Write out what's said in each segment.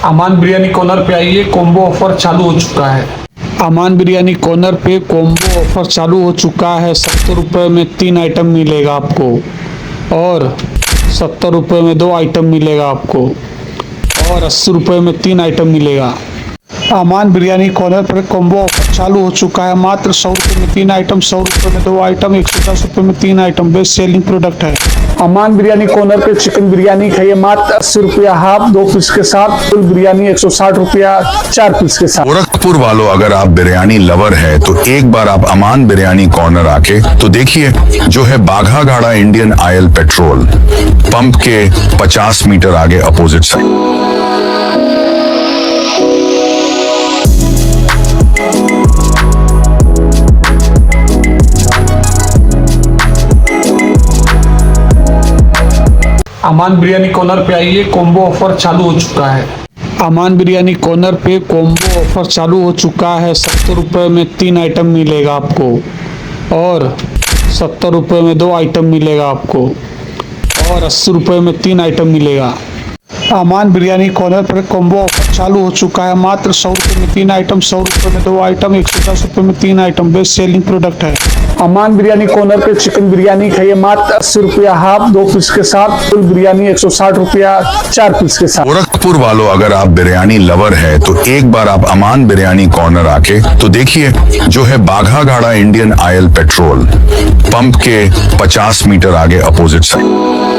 अमान biryani corner पे आइए, combo offer चालू हो चुका है। अमान बिरयानी कॉर्नर पे कॉम्बो ऑफर चालू हो चुका है। 70 रुपये में 3 आइटम मिलेगा आपको और 70 रुपये में 2 आइटम मिलेगा आपको और 80 रुपये में 3 आइटम मिलेगा। अमान बिरयानी कॉर्नर पर कॉम्बो ऑफर चालू हो चुका है। मात्र 100 रुपये में 3 आइटम, 100 रुपये में 2 आइटम, 110 रुपये में 3 आइटम। बेस्ट सेलिंग प्रोडक्ट है। अमान बिरयानी कॉर्नर पे चिकन बिरयानी खाइए मात्र 80 रुपया हाफ 2 पीस के साथ। फुल बिरयानी 160 रुपया 4 पीस के साथ। गोरखपुर वालों, अगर आप बिरयानी लवर है तो एक बार आप अमान बिरयानी कॉर्नर आके तो देखिए, जो है बाघा गाड़ा इंडियन ऑयल पेट्रोल पंप के 50 मीटर आगे अपोजिट साइड। अमान बिरयानी कॉर्नर पे आइए, कॉम्बो ऑफर चालू हो चुका है। अमान बिरयानी कॉर्नर पे कॉम्बो ऑफर चालू हो चुका है। 70 रुपये में 3 आइटम मिलेगा आपको और 70 रुपये में 2 आइटम मिलेगा आपको और 80 रुपये में 3 आइटम मिलेगा। अमान बिरयानी कॉर्नर पर कॉम्बो ऑफर चालू हो चुका है। मात्र 100 रुपये में 3 आइटम, 100 रुपये में 2 आइटम, 110 रुपये में 3 आइटम। बेस्ट सेलिंग प्रोडक्ट है। अमान बिरयानी कॉर्नर पे चिकन बिरयानी खाइए मात्र 80 रुपया हाफ 2 पीस के साथ। फुल बिरयानी 160 रुपया 4 पीस के साथ। गोरखपुर वालों, अगर आप बिरयानी लवर है तो एक बार आप अमान बिरयानी कॉर्नर आके तो देखिए, जो है बाघा गाड़ा इंडियन ऑयल पेट्रोल पंप के 50 मीटर आगे अपोजिट साइड।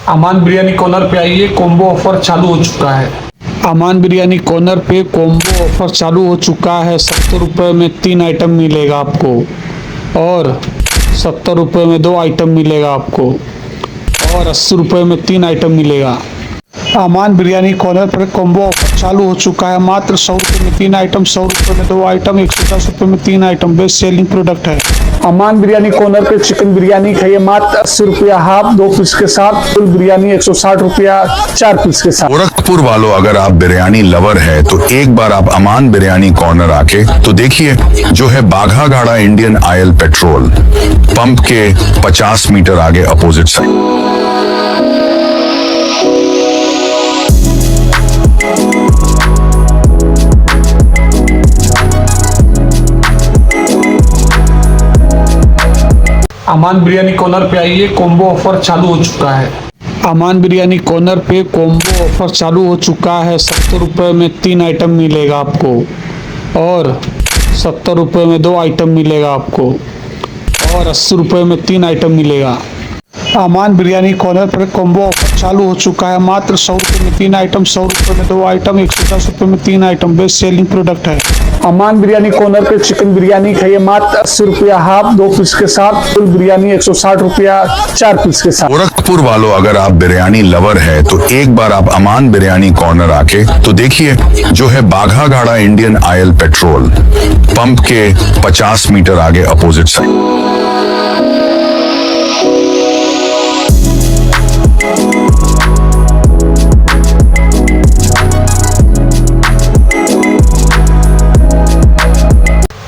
अमान बिरयानी कॉर्नर पे आइए, कॉम्बो ऑफर चालू हो चुका है। अमान बिरयानी कॉर्नर पे कॉम्बो ऑफर चालू हो चुका है। 70 रुपये में 3 आइटम मिलेगा आपको और 70 रुपये में 2 आइटम मिलेगा आपको और 80 रुपये में 3 आइटम मिलेगा। अमान बिरयानी कॉर्नर पर कॉम्बो ऑफर चालू हो चुका है। मात्र 100 रुपये में 3 आइटम, 100 रुपये में 2 आइटम, 110 रुपये में 3 आइटम। बेस्ट सेलिंग प्रोडक्ट है। अमान बिरयानी कॉर्नर पे चिकन बिरयानी खाइए मात्र 80 रुपया हाफ 2 पीस के साथ। फुल बिरयानी 160 रुपया 4 पीस के साथ। गोरखपुर वालों, अगर आप बिरयानी लवर है तो एक बार आप अमान बिरयानी कॉर्नर आके तो देखिए, जो है बाघा गाड़ा इंडियन ऑयल पेट्रोल पंप के 50 मीटर आगे अपोजिट साइड। अमान बिरयानी कॉर्नर पे आइए, कॉम्बो ऑफर चालू हो चुका है। अमान बिरयानी कॉर्नर पे कॉम्बो ऑफर चालू हो चुका है। 70 रुपये में 3 आइटम मिलेगा आपको और 70 रुपये में 2 आइटम मिलेगा आपको और 80 रुपये में 3 आइटम मिलेगा। अमान बिरयानी कॉर्नर पर कॉम्बो ऑफर चालू हो चुका है। मात्र 100 रुपये में 3 आइटम, 100 रुपये में 2 आइटम, 110 रुपये में 3 आइटम। बेस्ट सेलिंग प्रोडक्ट है। अमान बिरयानी कॉर्नर पे चिकन बिरयानी खाइए मात्र 80 रुपया हाफ 2 पीस के साथ। फुल बिरयानी 160 रुपया 4 पीस के साथ। गोरखपुर वालों, अगर आप बिरयानी लवर है तो एक बार आप अमान बिरयानी कॉर्नर आके तो देखिए, जो है बाघा गाड़ा इंडियन ऑयल पेट्रोल पंप के 50 मीटर आगे अपोजिट साइड।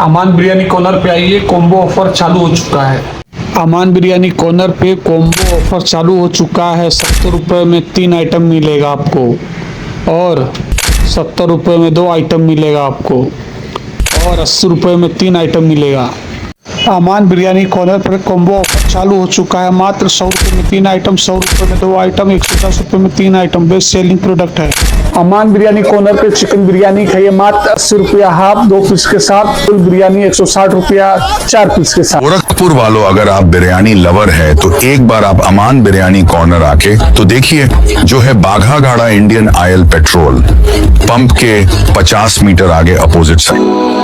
अमान बिरयानी कॉर्नर पे आइए, कॉम्बो ऑफर चालू हो चुका है। अमान बिरयानी कॉर्नर पे कॉम्बो ऑफर चालू हो चुका है। 70 रुपये में 3 आइटम मिलेगा आपको और 70 रुपये में 2 आइटम मिलेगा आपको और 80 रुपये में 3 आइटम मिलेगा। अमान बिरयानी कॉर्नर पर कॉम्बो ऑफर चालू हो चुका है। मात्र 100 रुपये में 3 आइटम, 100 रुपये में 2 आइटम, 110 रुपये में 3 आइटम। बेस्ट सेलिंग प्रोडक्ट है। अमान बिरयानी कॉर्नर पे चिकन बिरयानी खाइए मात्र 80 रुपया हाफ 2 पीस के साथ। फुल बिरयानी 160 रुपया 4 पीस के साथ। गोरखपुर वालों, अगर आप बिरयानी लवर है तो एक बार आप अमान बिरयानी कॉर्नर आके तो देखिए, जो है बाघा गाड़ा इंडियन ऑयल पेट्रोल पंप के 50 मीटर आगे अपोजिट साइड।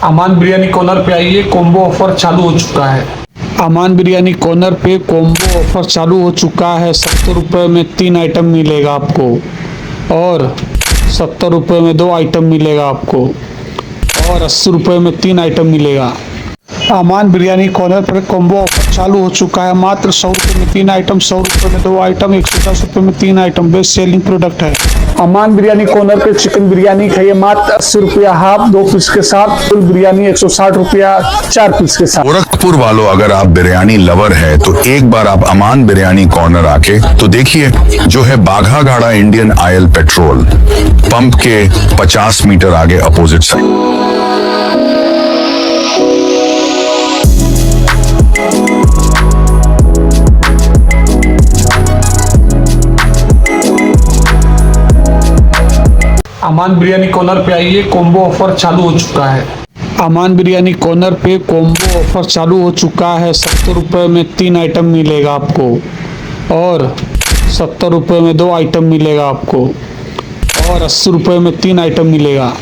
अमान बिरयानी कॉर्नर पे आइए, कॉम्बो ऑफर चालू हो चुका है। अमान बिरयानी कॉर्नर पे कॉम्बो ऑफर चालू हो चुका है। 70 रुपये में 3 आइटम मिलेगा आपको और 70 रुपये में 2 आइटम मिलेगा आपको और 80 रुपये में 3 आइटम मिलेगा। अमान बिरयानी कॉर्नर पर कॉम्बो ऑफर चालू हो चुका है। मात्र 100 रुपये में 3 आइटम, 100 रुपये में 2 आइटम, 110 रुपये में 3 आइटम। बेस्ट सेलिंग प्रोडक्ट है। अमान बिरयानी कॉर्नर पे चिकन बिरयानी खाइए मात्र 80 रुपया हाफ 2 पीस के साथ। फुल बिरयानी 160 रुपया 4 पीस के साथ। गोरखपुर वालों, अगर आप बिरयानी लवर है तो एक बार आप अमान बिरयानी कॉर्नर आके तो देखिए, जो है बाघा गाड़ा इंडियन ऑयल पेट्रोल पंप के 50 मीटर आगे अपोजिट साइड। अमान बिरयानी कॉर्नर पे आइए, कॉम्बो ऑफर चालू हो चुका है। अमान बिरयानी कॉर्नर पे कॉम्बो ऑफर चालू हो चुका है। 70 रुपये में 3 आइटम मिलेगा आपको और 70 रुपये में 2 आइटम मिलेगा आपको और 80 रुपये में 3 आइटम मिलेगा।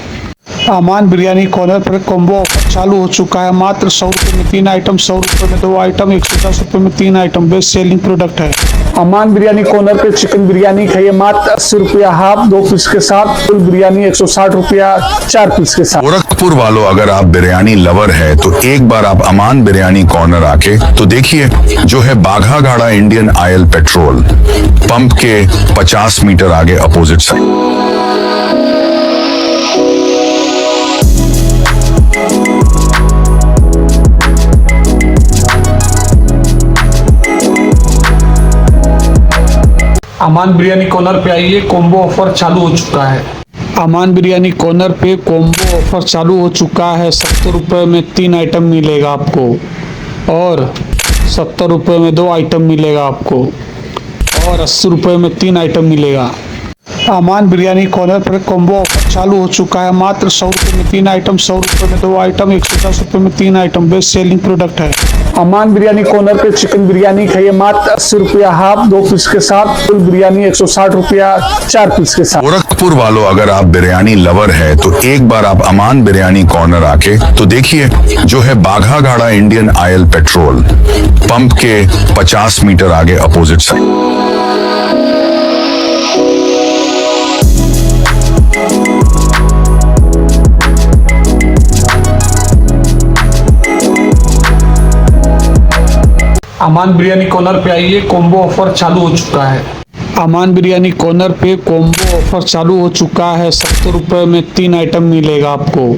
अमान बिरयानी कॉर्नर पर कॉम्बो ऑफर चालू हो चुका है। मात्र 100 रुपये में 3 आइटम, 100 रुपये में 2 आइटम, 110 रुपये में 3 आइटम। बेस्ट सेलिंग प्रोडक्ट है। अमान बिरयानी कॉर्नर पे चिकन बिरयानी खाइए मात्र 80 रुपया हाफ 2 पीस के साथ। फुल बिरयानी 160 रुपया 4 पीस के साथ। गोरखपुर वालों, अगर आप बिरयानी लवर है तो एक बार आप अमान बिरयानी कॉर्नर आके तो देखिए, जो है बाघा गाड़ा इंडियन ऑयल पेट्रोल पंप के 50 मीटर आगे अपोजिट साइड। अमान बिरयानी कॉर्नर पे आइए, कॉम्बो ऑफर चालू हो चुका है। अमान बिरयानी कॉर्नर पे कॉम्बो ऑफर चालू हो चुका है। 70 रुपये में 3 आइटम मिलेगा आपको और 70 रुपये में 2 आइटम मिलेगा आपको और 80 रुपये में 3 आइटम मिलेगा। अमान बिरयानी कॉर्नर पर कॉम्बो ऑफर चालू हो चुका है। मात्र 100 रुपये में 3 आइटम, 100 रुपये में 2 आइटम, 110 रुपये में 3 आइटम। बेस्ट सेलिंग प्रोडक्ट है। अमान बिरयानी कॉर्नर पे चिकन बिरयानी खाइए मात्र 80 रुपया हाफ 2 पीस के साथ। फुल बिरयानी 160 रुपया 4 पीस के साथ। गोरखपुर वालों, अगर आप बिरयानी लवर है तो एक बार आप अमान बिरयानी कॉर्नर आके तो देखिए, जो है बाघा गाड़ा इंडियन ऑयल पेट्रोल पंप के 50 मीटर आगे अपोजिट साइड। अमान बिरयानी कॉर्नर पे आइए, कॉम्बो ऑफर चालू हो चुका है। अमान बिरयानी कॉर्नर पे कॉम्बो ऑफर चालू हो चुका है। 70 रुपये में 3 आइटम मिलेगा आपको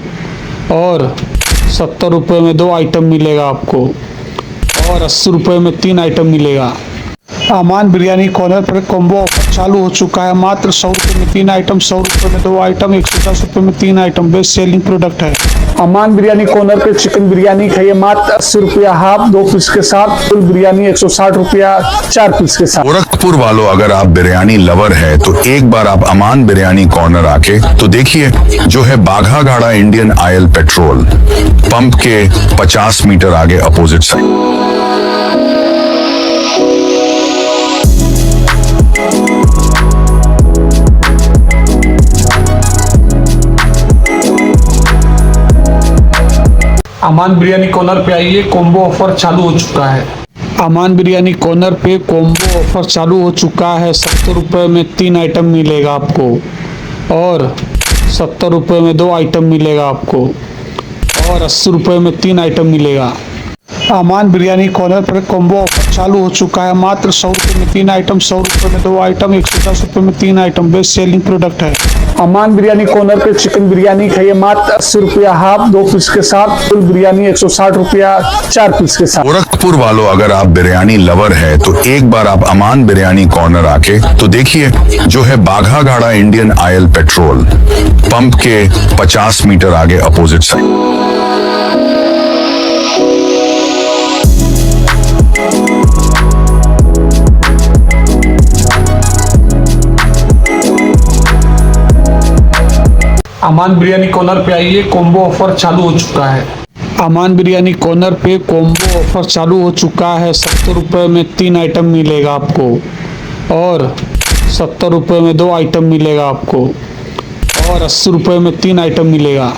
और 70 रुपये में 2 आइटम मिलेगा आपको और 80 रुपये में 3 आइटम मिलेगा। अमान बिरयानी कॉर्नर पर कॉम्बो ऑफर चालू हो चुका है। मात्र 100 रुपये में 3 आइटम, 100 रुपये में 2 आइटम, 110 रुपये में 3 आइटम। बेस्ट सेलिंग प्रोडक्ट है। अमान बिरयानी कॉर्नर पे चिकन बिरयानी खाइए मात्र 80 रुपया हाफ 2 पीस के साथ। फुल बिरयानी 160 रुपया 4 पीस के साथ। गोरखपुर वालों, अगर आप बिरयानी लवर है तो एक बार आप अमान बिरयानी कॉर्नर आके तो देखिए, जो है बाघा गाड़ा इंडियन ऑयल पेट्रोल पंप के 50 मीटर आगे अपोजिट साइड। अमान बिरयानी कॉर्नर पे आइए, कॉम्बो ऑफर चालू हो चुका है। अमान बिरयानी कॉर्नर पे कॉम्बो ऑफर चालू हो चुका है। 70 रुपये में 3 आइटम मिलेगा आपको और 70 रुपये में 2 आइटम मिलेगा आपको और 80 रुपये में 3 आइटम मिलेगा। अमान बिरयानी कॉर्नर पर कॉम्बो ऑफर चालू हो चुका है। मात्र 100 रुपये में 3 आइटम, 100 रुपये में 2 आइटम, 110 रुपये में 3 आइटम। बेस्ट सेलिंग प्रोडक्ट है। अमान बिरयानी कॉर्नर पे चिकन बिरयानी खाइए मात्र 80 रुपया हाफ 2 पीस के साथ। फुल बिरयानी 160 रुपया 4 पीस के साथ। गोरखपुर वालों, अगर आप बिरयानी लवर है तो एक बार आप अमान बिरयानी कॉर्नर आके तो देखिए, जो है बाघा गाड़ा इंडियन ऑयल पेट्रोल पंप के 50 मीटर आगे अपोजिट साइड। अमान बिरयानी कॉर्नर पे आइए, कॉम्बो ऑफर चालू हो चुका है। अमान बिरयानी कॉर्नर पे कॉम्बो ऑफर चालू हो चुका है। 70 रुपये में 3 आइटम मिलेगा आपको और 70 रुपये में 2 आइटम मिलेगा आपको और 80 रुपये में 3 आइटम मिलेगा।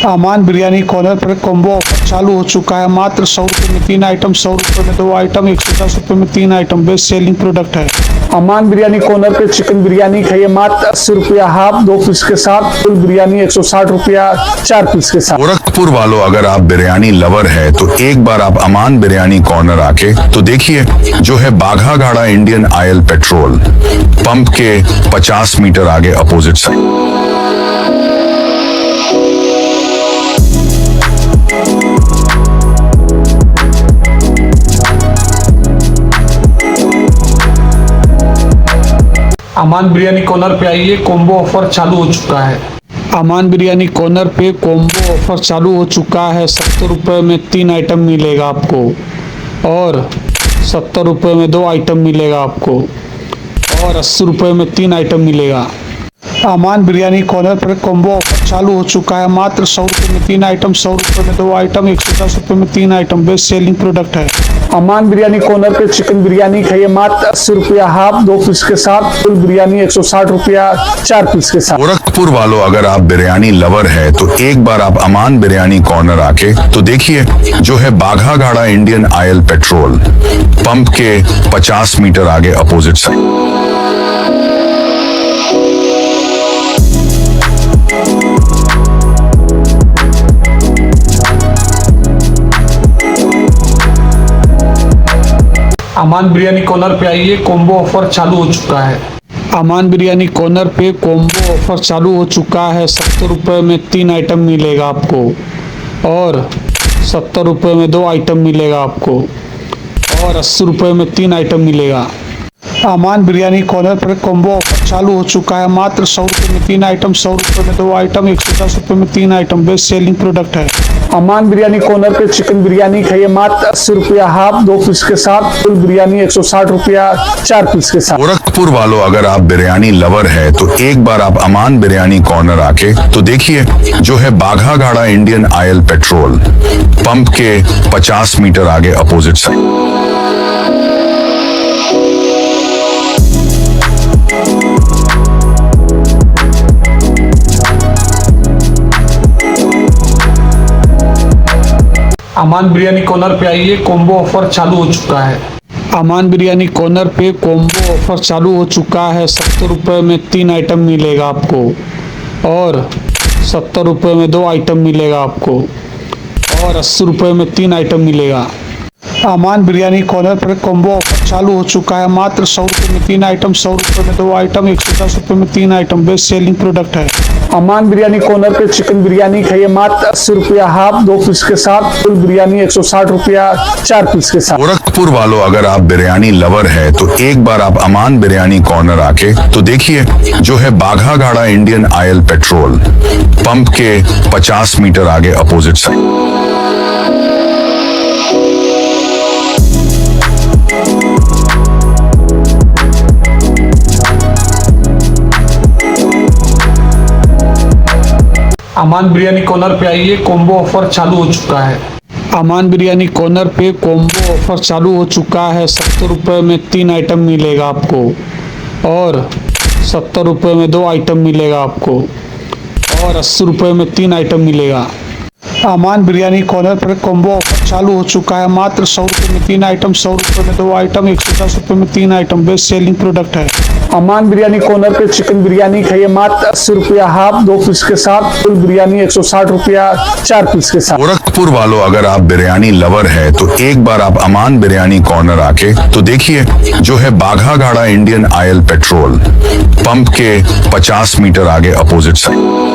अमान बिरयानी कॉर्नर पर कॉम्बो ऑफर चालू हो चुका है। मात्र 100 रुपये में 3 आइटम, 100 रुपये में 2 आइटम, 110 रुपये में 3 आइटम। बेस्ट सेलिंग प्रोडक्ट है। अमान बिरयानी कॉर्नर पे चिकन बिरयानी खाइए मात्र 80 रुपया हाफ 2 पीस के साथ, फुल बिरयानी 160 रुपया 4 पीस के साथ। गोरखपुर वालों, अगर आप बिरयानी लवर है तो एक बार आप अमान बिरयानी कॉर्नर आके तो देखिए, जो है बाघा गाड़ा इंडियन ऑयल पेट्रोल पंप के 50 मीटर आगे अपोजिट साइड। अमान बिरयानी कॉर्नर पे आइए, कॉम्बो ऑफर चालू हो चुका है। अमान बिरयानी कॉर्नर पे कॉम्बो ऑफर चालू हो चुका है। 70 रुपये में 3 आइटम मिलेगा आपको और 70 रुपये में 2 आइटम मिलेगा आपको और 80 रुपये में 3 आइटम मिलेगा। अमान बिरयानी कॉर्नर पर कॉम्बो ऑफर चालू हो चुका है। मात्र 100 रुपये में 3 आइटम, 100 रुपये में 2 आइटम, 110 रुपये में 3 आइटम। बेस्ट सेलिंग प्रोडक्ट है। अमान बिरयानी कॉर्नर पे चिकन बिरयानी खाइए मात्र 80 रुपया हाफ 2 पीस के साथ, फुल बिरयानी 160 रुपया 4 पीस के साथ। गोरखपुर वालों, अगर आप बिरयानी लवर है तो एक बार आप अमान बिरयानी कॉर्नर आके तो देखिए, जो है बाघा गाड़ा इंडियन ऑयल पेट्रोल पंप के 50 मीटर आगे अपोजिट साइड। अमान बिरयानी कॉर्नर पे आइए, कॉम्बो ऑफर चालू हो चुका है। अमान बिरयानी कॉर्नर पे कॉम्बो ऑफर चालू हो चुका है। 70 रुपये में 3 आइटम मिलेगा आपको और 70 रुपये में 2 आइटम मिलेगा आपको और 80 रुपये में 3 आइटम मिलेगा। अमान बिरयानी कॉर्नर पर कॉम्बो ऑफर चालू हो चुका है। मात्र 100 रुपये में 3 आइटम, 100 रुपये में 2 आइटम, 110 रुपये में 3 आइटम। बेस्ट सेलिंग प्रोडक्ट है। अमान बिरयानी कॉर्नर पे चिकन बिरयानी खाइए मात्र 80 रुपया हाफ 2 पीस के साथ, फुल बिरयानी 160 रुपया 4 पीस के साथ। गोरखपुर वालों, अगर आप बिरयानी लवर है तो एक बार आप अमान बिरयानी कॉर्नर आके तो देखिए, जो है बाघा गाड़ा इंडियन ऑयल पेट्रोल पंप के 50 मीटर आगे अपोजिट साइड। अमान बिरयानी कॉर्नर पे आइए, कॉम्बो ऑफर चालू हो चुका है। अमान बिरयानी कॉर्नर पे कॉम्बो ऑफर चालू हो चुका है। 70 रुपये में 3 आइटम मिलेगा आपको और 70 रुपये में 2 आइटम मिलेगा आपको और 80 रुपये में 3 आइटम मिलेगा। अमान बिरयानी कॉर्नर पर कॉम्बो ऑफर चालू हो चुका है। मात्र 100 रुपये में 3 आइटम, 100 रुपये में 2 आइटम, 110 रुपये में 3 आइटम। बेस्ट सेलिंग प्रोडक्ट है। अमान बिरयानी कॉर्नर पे चिकन बिरयानी खाइए मात्र 80 रुपया हाफ 2 पीस के साथ, फुल बिरयानी 160 रुपया 4 पीस के साथ। गोरखपुर वालों, अगर आप बिरयानी लवर है तो एक बार आप अमान बिरयानी कॉर्नर आके तो देखिए, जो है बाघा गाड़ा इंडियन ऑयल पेट्रोल पंप के 50 मीटर आगे अपोजिट साइड। अमान बिरयानी कॉर्नर पे आइए, कॉम्बो ऑफर चालू हो चुका है। अमान बिरयानी कॉर्नर पे कॉम्बो ऑफर चालू हो चुका है। 70 रुपये में 3 आइटम मिलेगा आपको और 70 रुपये में 2 आइटम मिलेगा आपको और 80 रुपये में 3 आइटम मिलेगा। अमान बिरयानी कॉर्नर पर कॉम्बो ऑफर चालू हो चुका है। मात्र 100 रुपये में 3 आइटम, 100 रुपये में 2 आइटम, 110 रुपये में 3 आइटम। बेस्ट सेलिंग प्रोडक्ट है। अमान बिरयानी कॉर्नर पे चिकन बिरयानी खाइए मात्र 80 रुपया हाफ 2 पीस के साथ, फुल बिरयानी 160 रुपया 4 पीस के साथ। गोरखपुर वालों, अगर आप बिरयानी लवर है तो एक बार आप अमान बिरयानी कॉर्नर आके तो देखिए, जो है बाघा गाड़ा इंडियन ऑयल पेट्रोल पंप के 50 मीटर आगे अपोजिट साइड।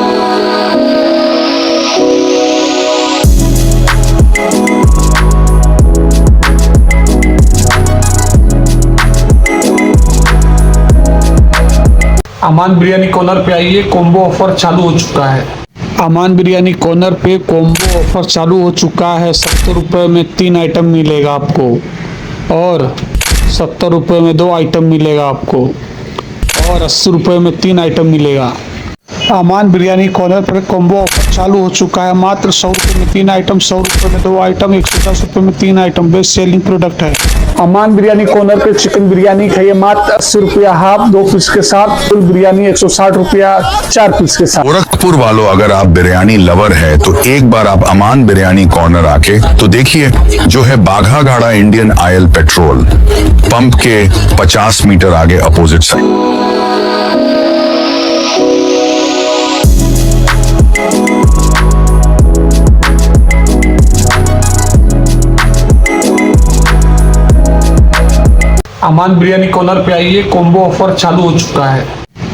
अमान बिरयानी कॉर्नर पे आइए, कॉम्बो ऑफर चालू हो चुका है। अमान बिरयानी कॉर्नर पे कॉम्बो ऑफर चालू हो चुका है। 70 रुपये में 3 आइटम मिलेगा आपको और 70 रुपये में 2 आइटम मिलेगा आपको और 80 रुपये में 3 आइटम मिलेगा। अमान बिरयानी कॉर्नर पर कॉम्बो ऑफर चालू हो चुका है। मात्र 100 रुपये में 3 आइटम, 100 रुपये में 2 आइटम, 110 रुपये में 3 आइटम। बेस्ट सेलिंग प्रोडक्ट है। अमान बिरयानी कॉर्नर पे चिकन बिरयानी खाइए मात्र 80 रुपया हाफ 2 पीस के साथ। फुल बिरयानी 160 रुपया 4 पीस के साथ। गोरखपुर वालों, अगर आप बिरयानी लवर है तो एक बार आप अमान बिरयानी कॉर्नर आके तो देखिए, जो है बाघा गाड़ा इंडियन ऑयल पेट्रोल पंप के 50 मीटर आगे अपोजिट साइड। अमान बिरयानी कॉर्नर पे आइए, कॉम्बो ऑफर चालू हो चुका है।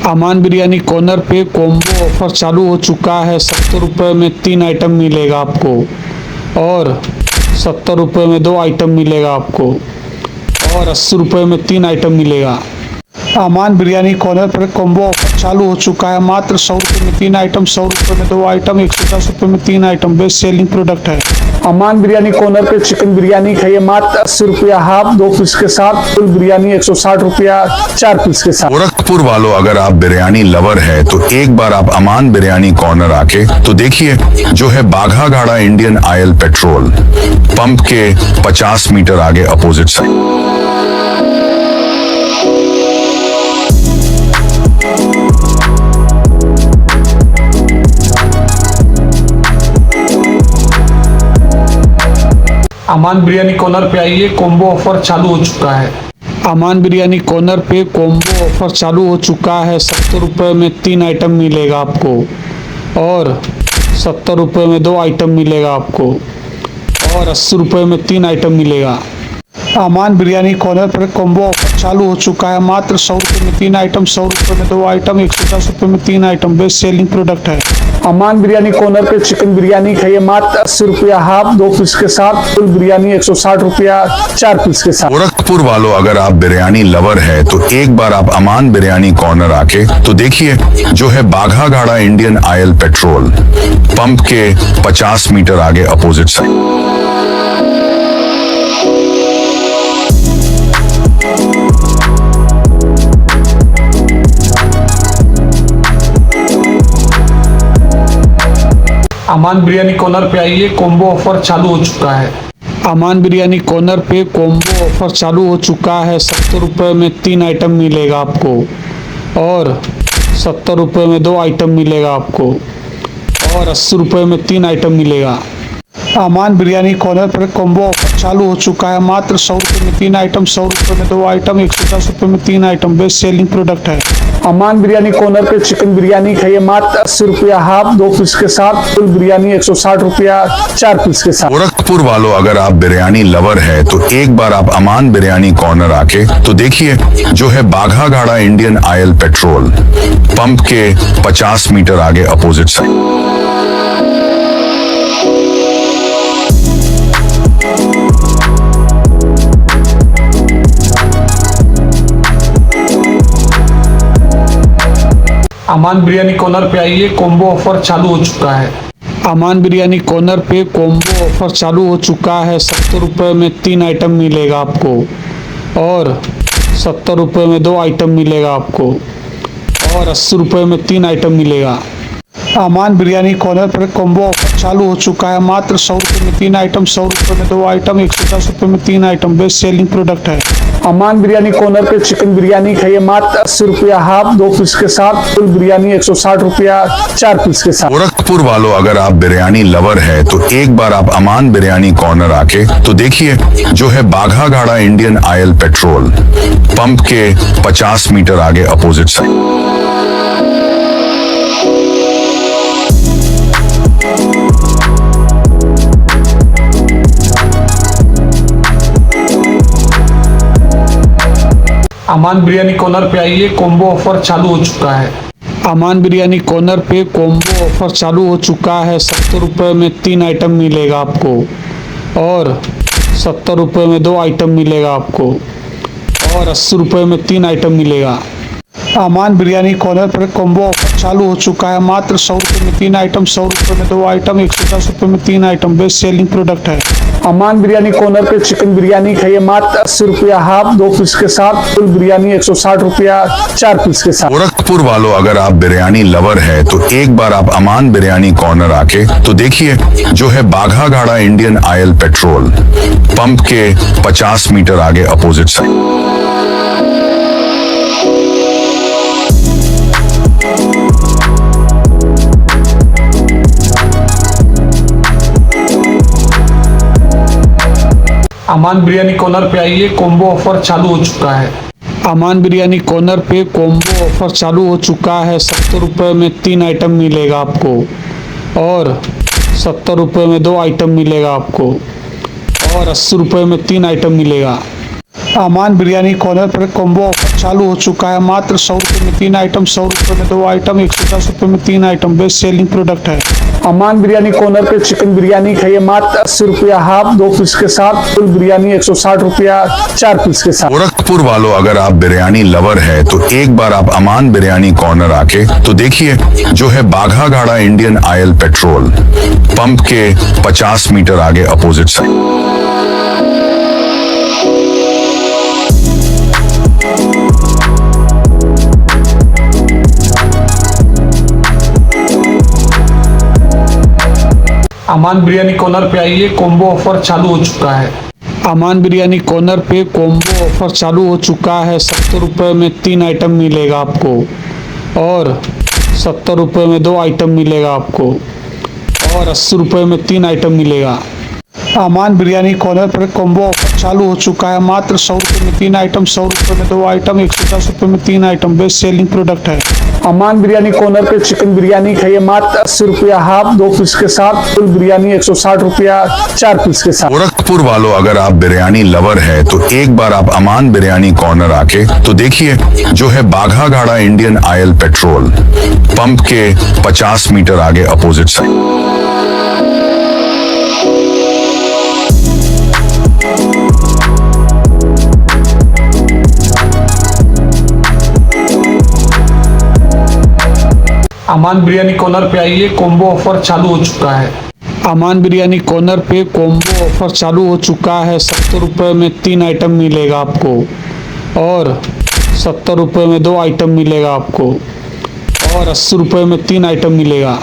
अमान बिरयानी कॉर्नर पे कॉम्बो ऑफर चालू हो चुका है। 70 रुपये में 3 आइटम मिलेगा आपको और 70 रुपये में 2 आइटम मिलेगा आपको और 80 रुपये में 3 आइटम मिलेगा। अमान बिरयानी कॉर्नर पर कॉम्बो ऑफर चालू हो चुका है। मात्र 100 रुपये में 3 आइटम, 100 रुपये में 2 आइटम, 110 रुपये में 3 आइटम। बेस्ट सेलिंग प्रोडक्ट है। अमान बिरयानी कॉर्नर पे चिकन बिरयानी खाइए मात्र 80 रुपया हाफ 2 पीस के साथ। फुल बिरयानी 160 रुपया 4 पीस के साथ। गोरखपुर वालों, अगर आप बिरयानी लवर है तो एक बार आप अमान बिरयानी कॉर्नर आके तो देखिए, जो है बाघा गाड़ा इंडियन ऑयल पेट्रोल पंप के 50 मीटर आगे अपोजिट साइड। अमान बिरयानी कॉर्नर पे आइए, कॉम्बो ऑफर चालू हो चुका है। अमान बिरयानी कॉर्नर पे कॉम्बो ऑफर चालू हो चुका है। 70 रुपये में 3 आइटम मिलेगा आपको और 70 रुपये में 2 आइटम मिलेगा आपको और 80 रुपये में 3 आइटम मिलेगा। अमान बिरयानी कॉर्नर पर कॉम्बो ऑफर चालू हो चुका है। मात्र 100 रुपये में 3 आइटम, 100 रुपये में 2 आइटम, 110 रुपये में 3 आइटम। बेस्ट सेलिंग प्रोडक्ट है। अमान बिरयानी कॉर्नर पे चिकन बिरयानी खाइए मात्र 80 रुपया हाफ 2 पीस के साथ। फुल बिरयानी 160 रुपया 4 पीस के साथ। गोरखपुर वालों, अगर आप बिरयानी लवर है तो एक बार आप अमान बिरयानी कॉर्नर आके तो देखिए, जो है बाघा गाड़ा इंडियन ऑयल पेट्रोल पंप के 50 मीटर आगे अपोजिट साइड। अमान बिरयानी कॉर्नर पे आइए, कॉम्बो ऑफर चालू हो चुका है। अमान बिरयानी कॉर्नर पे कॉम्बो ऑफर चालू हो चुका है। 70 रुपये में 3 आइटम मिलेगा आपको और 70 रुपये में 2 आइटम मिलेगा आपको और 80 रुपये में 3 आइटम मिलेगा। अमान बिरयानी कॉर्नर पर कॉम्बो ऑफर चालू हो चुका है। मात्र 100 रुपये में 3 आइटम, 100 रुपये में 2 आइटम, 110 रुपये में 3 आइटम। बेस्ट सेलिंग प्रोडक्ट है। अमान बिरयानी कॉर्नर पे चिकन बिरयानी खाइए मात्र 80 रुपया हाफ 2 पीस के साथ। फुल बिरयानी 160 रुपया 4 पीस के साथ। गोरखपुर वालों, अगर आप बिरयानी लवर है तो एक बार आप अमान बिरयानी कॉर्नर आके तो देखिए, जो है बाघा गाड़ा इंडियन ऑयल पेट्रोल पंप के 50 मीटर आगे अपोजिट साइड। अमान बिरयानी कॉर्नर पे आइए, कॉम्बो ऑफर चालू हो चुका है। अमान बिरयानी कॉर्नर पे कॉम्बो ऑफर चालू हो चुका है। 70 रुपये में 3 आइटम मिलेगा आपको और 70 रुपये में 2 आइटम मिलेगा आपको और 80 रुपये में 3 आइटम मिलेगा। अमान बिरयानी कॉर्नर पर कॉम्बो ऑफर चालू हो चुका है। मात्र 100 रुपये में 3 आइटम, 100 रुपये में 2 आइटम, 110 रुपये में 3 आइटम। बेस्ट सेलिंग प्रोडक्ट है। अमान बिरयानी कॉर्नर पे चिकन बिरयानी खाइए मात्र 80 रुपया हाफ 2 पीस के साथ। फुल बिरयानी 160 रुपया 4 पीस के साथ। गोरखपुर वालों, अगर आप बिरयानी लवर है तो एक बार आप अमान बिरयानी कॉर्नर आके तो देखिए, जो है बाघा गाड़ा इंडियन ऑयल पेट्रोल पंप के 50 मीटर आगे अपोजिट साइड। अमान बिरयानी कॉर्नर पे आइए, कॉम्बो ऑफर चालू हो चुका है। अमान बिरयानी कॉर्नर पे कॉम्बो ऑफर चालू हो चुका है। 70 रुपये में 3 आइटम मिलेगा आपको और 70 रुपये में 2 आइटम मिलेगा आपको और 80 रुपये में 3 आइटम मिलेगा। अमान बिरयानी कॉर्नर पर कॉम्बो ऑफर चालू हो चुका है। मात्र 100 रुपये में 3 आइटम, 100 रुपये में 2 आइटम, 110 रुपये में 3 आइटम। बेस्ट सेलिंग प्रोडक्ट है। अमान बिरयानी कॉर्नर पे चिकन बिरयानी खाइए मात्र 80 रुपया हाफ 2 पीस के साथ, फुल बिरयानी 160 रुपया 4 पीस के साथ। गोरखपुर वालों, अगर आप बिरयानी लवर है तो एक बार आप अमान बिरयानी कॉर्नर आके तो देखिए, जो है बाघा गाड़ा इंडियन ऑयल पेट्रोल पंप के 50 मीटर आगे अपोजिट साइड। अमान बिरयानी कॉर्नर पे आइए, कॉम्बो ऑफर चालू हो चुका है। अमान बिरयानी कॉर्नर पे कॉम्बो ऑफर चालू हो चुका है। 70 रुपये में 3 आइटम मिलेगा आपको और 70 रुपये में 2 आइटम मिलेगा आपको और 80 रुपये में 3 आइटम मिलेगा। अमान बिरयानी कॉर्नर पर कॉम्बो ऑफर चालू हो चुका है। मात्र 100 रुपये में 3 आइटम, 100 रुपये में 2 आइटम, 110 रुपये में 3 आइटम। बेस्ट सेलिंग प्रोडक्ट है। अमान बिरयानी कॉर्नर पे चिकन बिरयानी खाइए मात्र 80 रुपया हाफ 2 पीस के साथ, फुल बिरयानी 160 रुपया 4 पीस के साथ। गोरखपुर वालों, अगर आप बिरयानी लवर है तो एक बार आप अमान बिरयानी कॉर्नर आके तो देखिए, जो है बाघा गाड़ा इंडियन ऑयल पेट्रोल पंप के 50 मीटर आगे अपोजिट साइड। अमान बिरयानी कॉर्नर पे आइए, कॉम्बो ऑफर चालू हो चुका है। अमान बिरयानी कॉर्नर पे कॉम्बो ऑफर चालू हो चुका है। 70 रुपये में 3 आइटम मिलेगा आपको और 70 रुपये में 2 आइटम मिलेगा आपको और 80 रुपये में 3 आइटम मिलेगा। अमान बिरयानी कॉर्नर पर कॉम्बो ऑफर चालू हो चुका है। मात्र 100 रुपये में 3 आइटम, 100 रुपये में 2 आइटम, 110 रुपये में 3 आइटम। बेस्ट सेलिंग प्रोडक्ट है। अमान बिरयानी कॉर्नर पे चिकन बिरयानी खाइए मात्र 80 रुपया हाफ 2 पीस के साथ, फुल बिरयानी 160 रुपया 4 पीस के साथ। गोरखपुर वालों, अगर आप बिरयानी लवर है तो एक बार आप अमान बिरयानी कॉर्नर आके तो देखिए, जो है बाघा गाड़ा इंडियन ऑयल पेट्रोल पंप के 50 मीटर आगे अपोजिट साइड। अमान बिरयानी कॉर्नर पे आइए, कॉम्बो ऑफर चालू हो चुका है। अमान बिरयानी कॉर्नर पे कॉम्बो ऑफर चालू हो चुका है। 70 रुपये में 3 आइटम मिलेगा आपको और 70 रुपये में 2 आइटम मिलेगा आपको और 80 रुपये में 3 आइटम मिलेगा।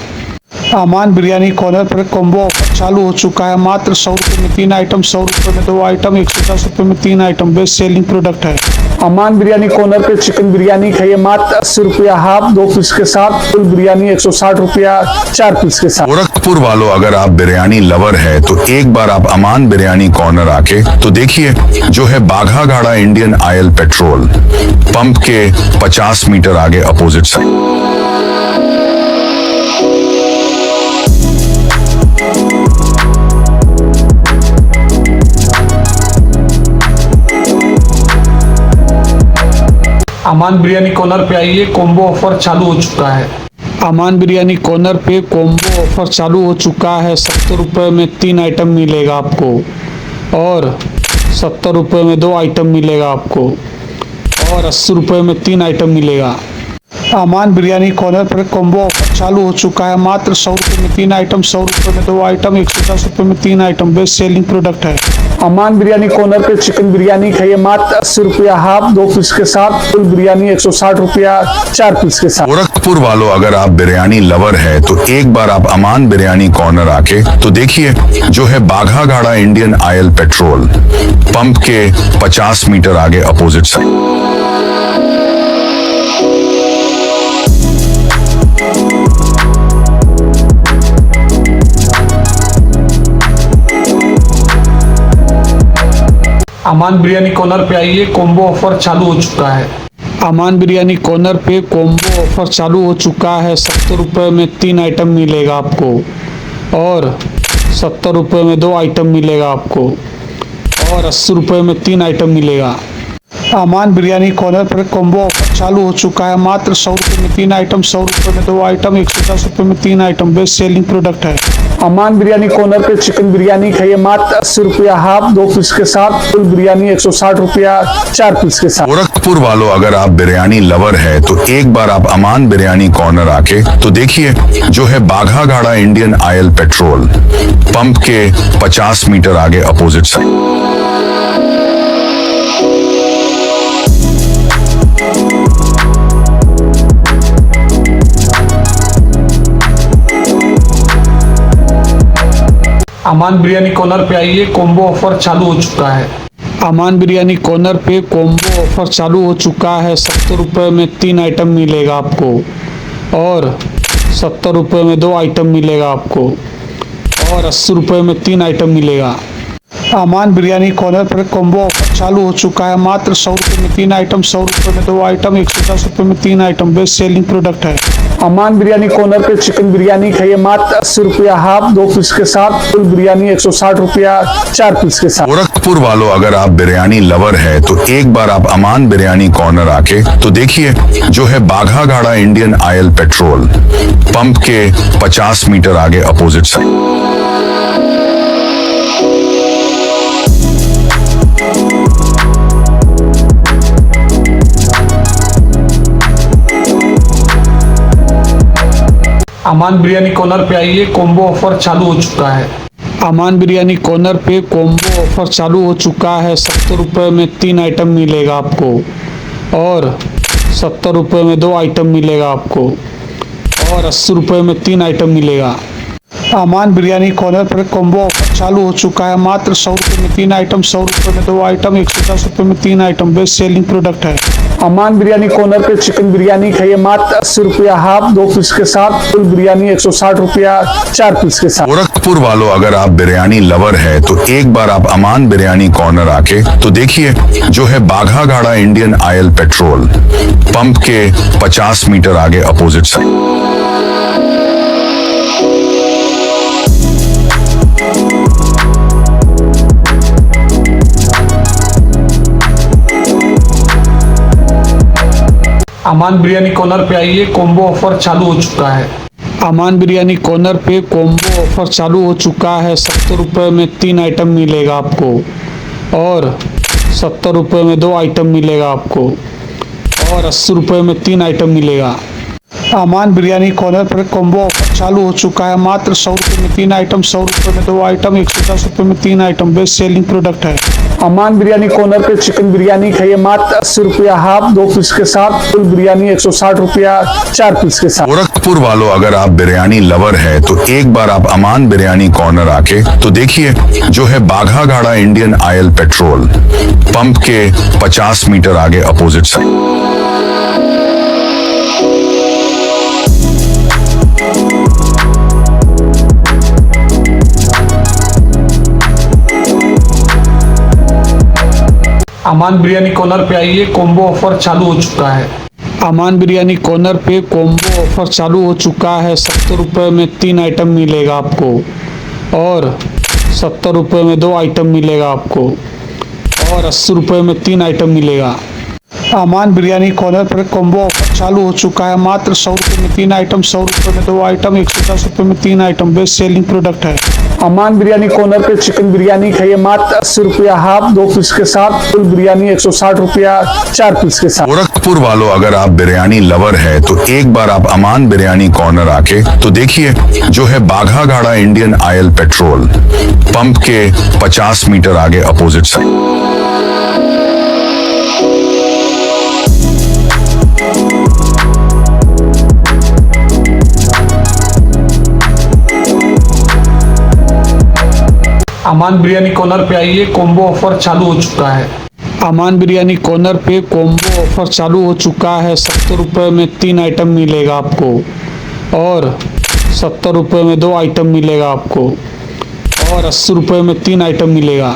अमान बिरयानी कॉर्नर पर कॉम्बो ऑफर चालू हो चुका है। मात्र 100 रुपये में 3 आइटम, 100 रुपये में 2 आइटम, 110 रुपये में 3 आइटम। बेस्ट सेलिंग प्रोडक्ट है। अमान बिरयानी कॉर्नर पे चिकन बिरयानी खाइए मात्र 80 रुपया हाफ 2 पीस के साथ, फुल बिरयानी 160 रुपया 4 पीस के साथ। गोरखपुर वालों, अगर आप बिरयानी लवर है तो एक बार आप अमान बिरयानी कॉर्नर आके तो देखिए, जो है बाघा गाड़ा इंडियन ऑयल पेट्रोल पंप के 50 मीटर आगे अपोजिट साइड। अमान बिरयानी कॉर्नर पे आइए, कॉम्बो ऑफर चालू हो चुका है। अमान बिरयानी कॉर्नर पे कॉम्बो ऑफर चालू हो चुका है। 70 रुपये में 3 आइटम मिलेगा आपको और 70 रुपये में 2 आइटम मिलेगा आपको और 80 रुपये में 3 आइटम मिलेगा। अमान बिरयानी कॉर्नर पर कॉम्बो ऑफर चालू हो चुका है। मात्र 100 रुपये में 3 आइटम, 100 रुपये में 2 आइटम, 110 रुपये में 3 आइटम। बेस्ट सेलिंग प्रोडक्ट है। अमान बिरयानी कॉर्नर पे चिकन बिरयानी खाइए मात्र 80 रुपया हाफ 2 पीस के साथ, फुल बिरयानी 160 रुपया 4 पीस के साथ। गोरखपुर वालों, अगर आप बिरयानी लवर है तो एक बार आप अमान बिरयानी कॉर्नर आके तो देखिए, जो है बाघा गाड़ा इंडियन ऑयल पेट्रोल पंप के 50 मीटर आगे अपोजिट साइड। अमान बिरयानी कॉर्नर पे आइए, कॉम्बो ऑफर चालू हो चुका है। अमान बिरयानी कॉर्नर पे कॉम्बो ऑफर चालू हो चुका है। 70 रुपये में 3 आइटम मिलेगा आपको और 70 रुपये में 2 आइटम मिलेगा आपको और 80 रुपये में 3 आइटम मिलेगा। अमान बिरयानी कॉर्नर पर कॉम्बो ऑफर चालू हो चुका है। मात्र 100 रुपये में 3 आइटम, 100 रुपये में 2 आइटम, 110 रुपये में 3 आइटम, बेस्ट सेलिंग प्रोडक्ट है। अमान बिरयानी कॉर्नर पे चिकन बिरयानी खाइए मात्र 80 रुपया हाफ 2 पीस के साथ, फुल बिरयानी 160 रुपया 4 पीस के साथ। गोरखपुर वालों, अगर आप बिरयानी लवर है तो एक बार आप अमान बिरयानी कॉर्नर आके तो देखिए, जो है बाघा गाड़ा इंडियन ऑयल पेट्रोल पंप के 50 मीटर आगे अपोजिट साइड। अमान बिरयानी कॉर्नर पे आइए, कॉम्बो ऑफर चालू हो चुका है। अमान बिरयानी कॉर्नर पे कॉम्बो ऑफर चालू हो चुका है। 70 रुपये में 3 आइटम मिलेगा आपको और 70 रुपये में 2 आइटम मिलेगा आपको और 80 रुपये में 3 आइटम मिलेगा। अमान बिरयानी कॉर्नर पर कॉम्बो ऑफर चालू हो चुका है। मात्र 100 रुपये में 3 आइटम, 100 रुपये में 2 आइटम, 110 रुपये में 3 आइटम, बेस्ट सेलिंग प्रोडक्ट है। अमान बिरयानी कॉर्नर पे चिकन बिरयानी खाइए मात्र 80 रुपया हाफ 2 पीस के साथ, फुल बिरयानी 160 रुपया 4 पीस के साथ। गोरखपुर वालों, अगर आप बिरयानी लवर है तो एक बार आप अमान बिरयानी कॉर्नर आके तो देखिए, जो है बाघा गाड़ा इंडियन ऑयल पेट्रोल पंप के 50 मीटर आगे अपोजिट साइड। अमान बिरयानी कॉर्नर पे आइए, कॉम्बो ऑफर चालू हो चुका है। अमान बिरयानी कॉर्नर पे कॉम्बो ऑफर चालू हो चुका है। 70 रुपये में 3 आइटम मिलेगा आपको और 70 रुपये में 2 आइटम मिलेगा आपको और 80 रुपये में 3 आइटम मिलेगा। अमान बिरयानी कॉर्नर पर कॉम्बो ऑफर चालू हो चुका है। मात्र 100 रुपये में 3 आइटम, 100 रुपये में 2 आइटम, 110 रुपये में 3 आइटम, बेस्ट सेलिंग प्रोडक्ट है। अमान बिरयानी कॉर्नर पे चिकन बिरयानी खाइए मात्र 80 रुपया हाफ 2 पीस के साथ, फुल बिरयानी 160 रुपया 4 पीस के साथ। गोरखपुर वालों, अगर आप बिरयानी लवर है तो एक बार आप अमान बिरयानी कॉर्नर आके तो देखिए, जो है बाघा गाड़ा इंडियन ऑयल पेट्रोल पंप के 50 मीटर आगे अपोजिट साइड। अमान बिरयानी कॉर्नर पे आइए, कॉम्बो ऑफर चालू हो चुका है। अमान बिरयानी कॉर्नर पे कॉम्बो ऑफर चालू हो चुका है। 70 रुपये में 3 आइटम मिलेगा आपको और 70 रुपये में 2 आइटम मिलेगा आपको और 80 रुपये में 3 आइटम मिलेगा। अमान बिरयानी कॉर्नर पर कॉम्बो ऑफर चालू हो चुका है। मात्र 100 रुपये में 3 आइटम, 100 रुपये में 2 आइटम, 110 रुपये में 3 आइटम, बेस्ट सेलिंग प्रोडक्ट है। अमान बिरयानी कॉर्नर पे चिकन बिरयानी खाइए मात्र 80 रुपया हाफ 2 पीस के साथ, फुल बिरयानी 160 रुपया 4 पीस के साथ। गोरखपुर वालों, अगर आप बिरयानी लवर है तो एक बार आप अमान बिरयानी कॉर्नर आके तो देखिए, जो है बाघा गाड़ा इंडियन ऑयल पेट्रोल पंप के 50 मीटर आगे अपोजिट साइड। अमान बिरयानी कॉर्नर पे आइए, कॉम्बो ऑफर चालू हो चुका है। अमान बिरयानी कॉर्नर पे कॉम्बो ऑफर चालू हो चुका है। 70 रुपये में 3 आइटम मिलेगा आपको और 70 रुपये में 2 आइटम मिलेगा आपको और 80 रुपये में 3 आइटम मिलेगा। अमान बिरयानी कॉर्नर पर कॉम्बो ऑफर चालू हो चुका है। मात्र 100 रुपये में 3 आइटम, 100 रुपये में 2 आइटम, 110 रुपये में 3 आइटम, बेस्ट सेलिंग प्रोडक्ट है। अमान बिरयानी कॉर्नर पे चिकन बिरयानी खाइए मात्र 80 रुपया हाफ 2 पीस के साथ, फुल बिरयानी 160 रुपया 4 पीस के साथ। गोरखपुर वालों, अगर आप बिरयानी लवर है तो एक बार आप अमान बिरयानी कॉर्नर आके तो देखिए, जो है बाघा गाड़ा इंडियन ऑयल पेट्रोल पंप के 50 मीटर आगे अपोजिट साइड। अमान बिरयानी कॉर्नर पे आइए, कॉम्बो ऑफर चालू हो चुका है। अमान बिरयानी कॉर्नर पे कॉम्बो ऑफर चालू हो चुका है। 70 रुपये में 3 आइटम मिलेगा आपको और 70 रुपये में 2 आइटम मिलेगा आपको और 80 रुपये में 3 आइटम मिलेगा।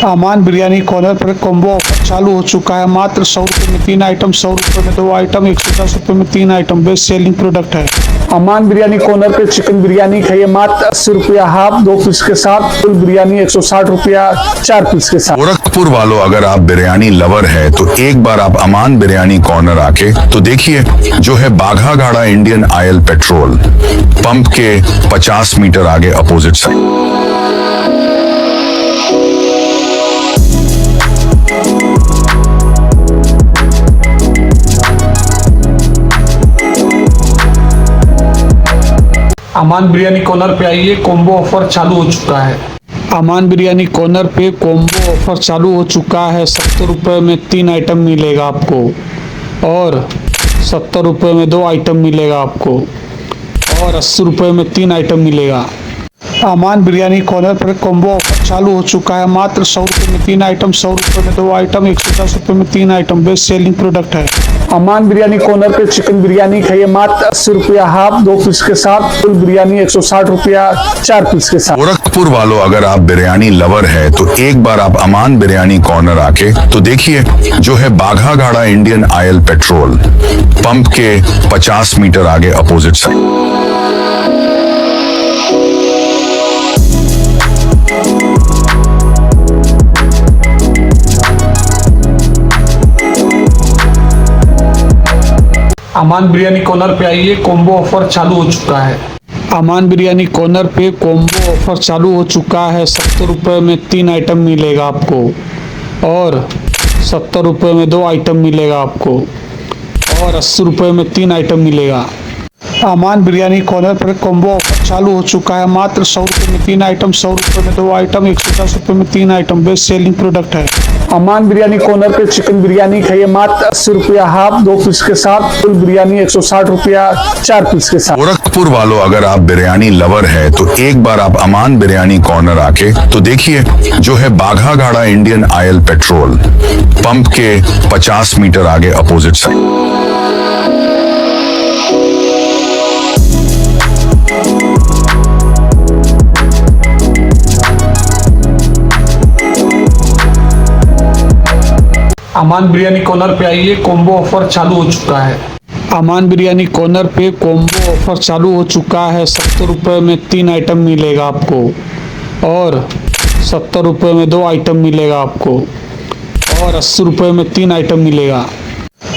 अमान बिरयानी कॉर्नर पर कॉम्बो ऑफर चालू हो चुका है। मात्र 100 रुपये में 3 आइटम, 100 रुपये में 2 आइटम, 110 रुपये में 3 आइटम, बेस्ट सेलिंग प्रोडक्ट है। अमान बिरयानी कॉर्नर पे चिकन बिरयानी खाइए मात्र 80 रुपया हाफ 2 पीस के साथ। फुल बिरयानी 160 रुपया 4 पीस के साथ। गोरखपुर वालों, अगर आप बिरयानी लवर है तो एक बार आप अमान बिरयानी कॉर्नर आके तो देखिए, जो है बाघा गाड़ा इंडियन ऑयल पेट्रोल पंप के 50 मीटर आगे अपोजिट साइड। अमान बिरयानी कॉर्नर पे आइए, कॉम्बो ऑफर चालू हो चुका है। अमान बिरयानी कॉर्नर पे कॉम्बो ऑफर चालू हो चुका है। 70 रुपये में 3 आइटम मिलेगा आपको और 70 रुपये में 2 आइटम मिलेगा आपको और 80 रुपये में 3 आइटम मिलेगा। अमान बिरयानी कॉर्नर पर कॉम्बो ऑफर चालू हो चुका है। मात्र 100 रुपये में 3 आइटम, 100 रुपये में 2 आइटम, 110 रुपये में 3 आइटम। बेस्ट सेलिंग प्रोडक्ट है। अमान बिरयानी कॉर्नर पे चिकन बिरयानी खाइए मात्र 80 रुपया हाफ 2 पीस के साथ। फुल बिरयानी 160 रुपया 4 पीस के साथ। गोरखपुर वालों, अगर आप बिरयानी लवर है तो एक बार आप अमान बिरयानी कॉर्नर आके तो देखिए, जो है बाघा गाड़ा इंडियन ऑयल पेट्रोल पंप के 50 मीटर आगे अपोजिट साइड। अमान बिरयानी कॉर्नर पे आइए, कॉम्बो ऑफर चालू हो चुका है। अमान बिरयानी कॉर्नर पे कॉम्बो ऑफर चालू हो चुका है। 70 रुपये में 3 आइटम मिलेगा आपको और 70 रुपये में 2 आइटम मिलेगा आपको और 80 रुपये में 3 आइटम मिलेगा। अमान बिरयानी कॉर्नर पर कॉम्बो ऑफर चालू हो चुका है। मात्र 100 रुपये में 3 आइटम, 100 रुपये में 2 आइटम, 110 रुपये में 3 आइटम। बेस्ट सेलिंग प्रोडक्ट है। अमान बिरयानी कॉर्नर पे चिकन बिरयानी खाइए मात्र 80 रुपया हाफ 2 पीस के साथ। फुल बिरयानी 160 रुपया 4 पीस के साथ। गोरखपुर वालों, अगर आप बिरयानी लवर है तो एक बार आप अमान बिरयानी कॉर्नर आके तो देखिए, जो है बाघा गाड़ा इंडियन ऑयल पेट्रोल पंप के 50 मीटर आगे अपोजिट साइड। अमान बिरयानी कॉर्नर पे आइए, कॉम्बो ऑफर चालू हो चुका है। अमान बिरयानी कॉर्नर पे कॉम्बो ऑफर चालू हो चुका है। 70 रुपये में 3 आइटम मिलेगा आपको और 70 रुपये में 2 आइटम मिलेगा आपको और 80 रुपये में 3 आइटम मिलेगा।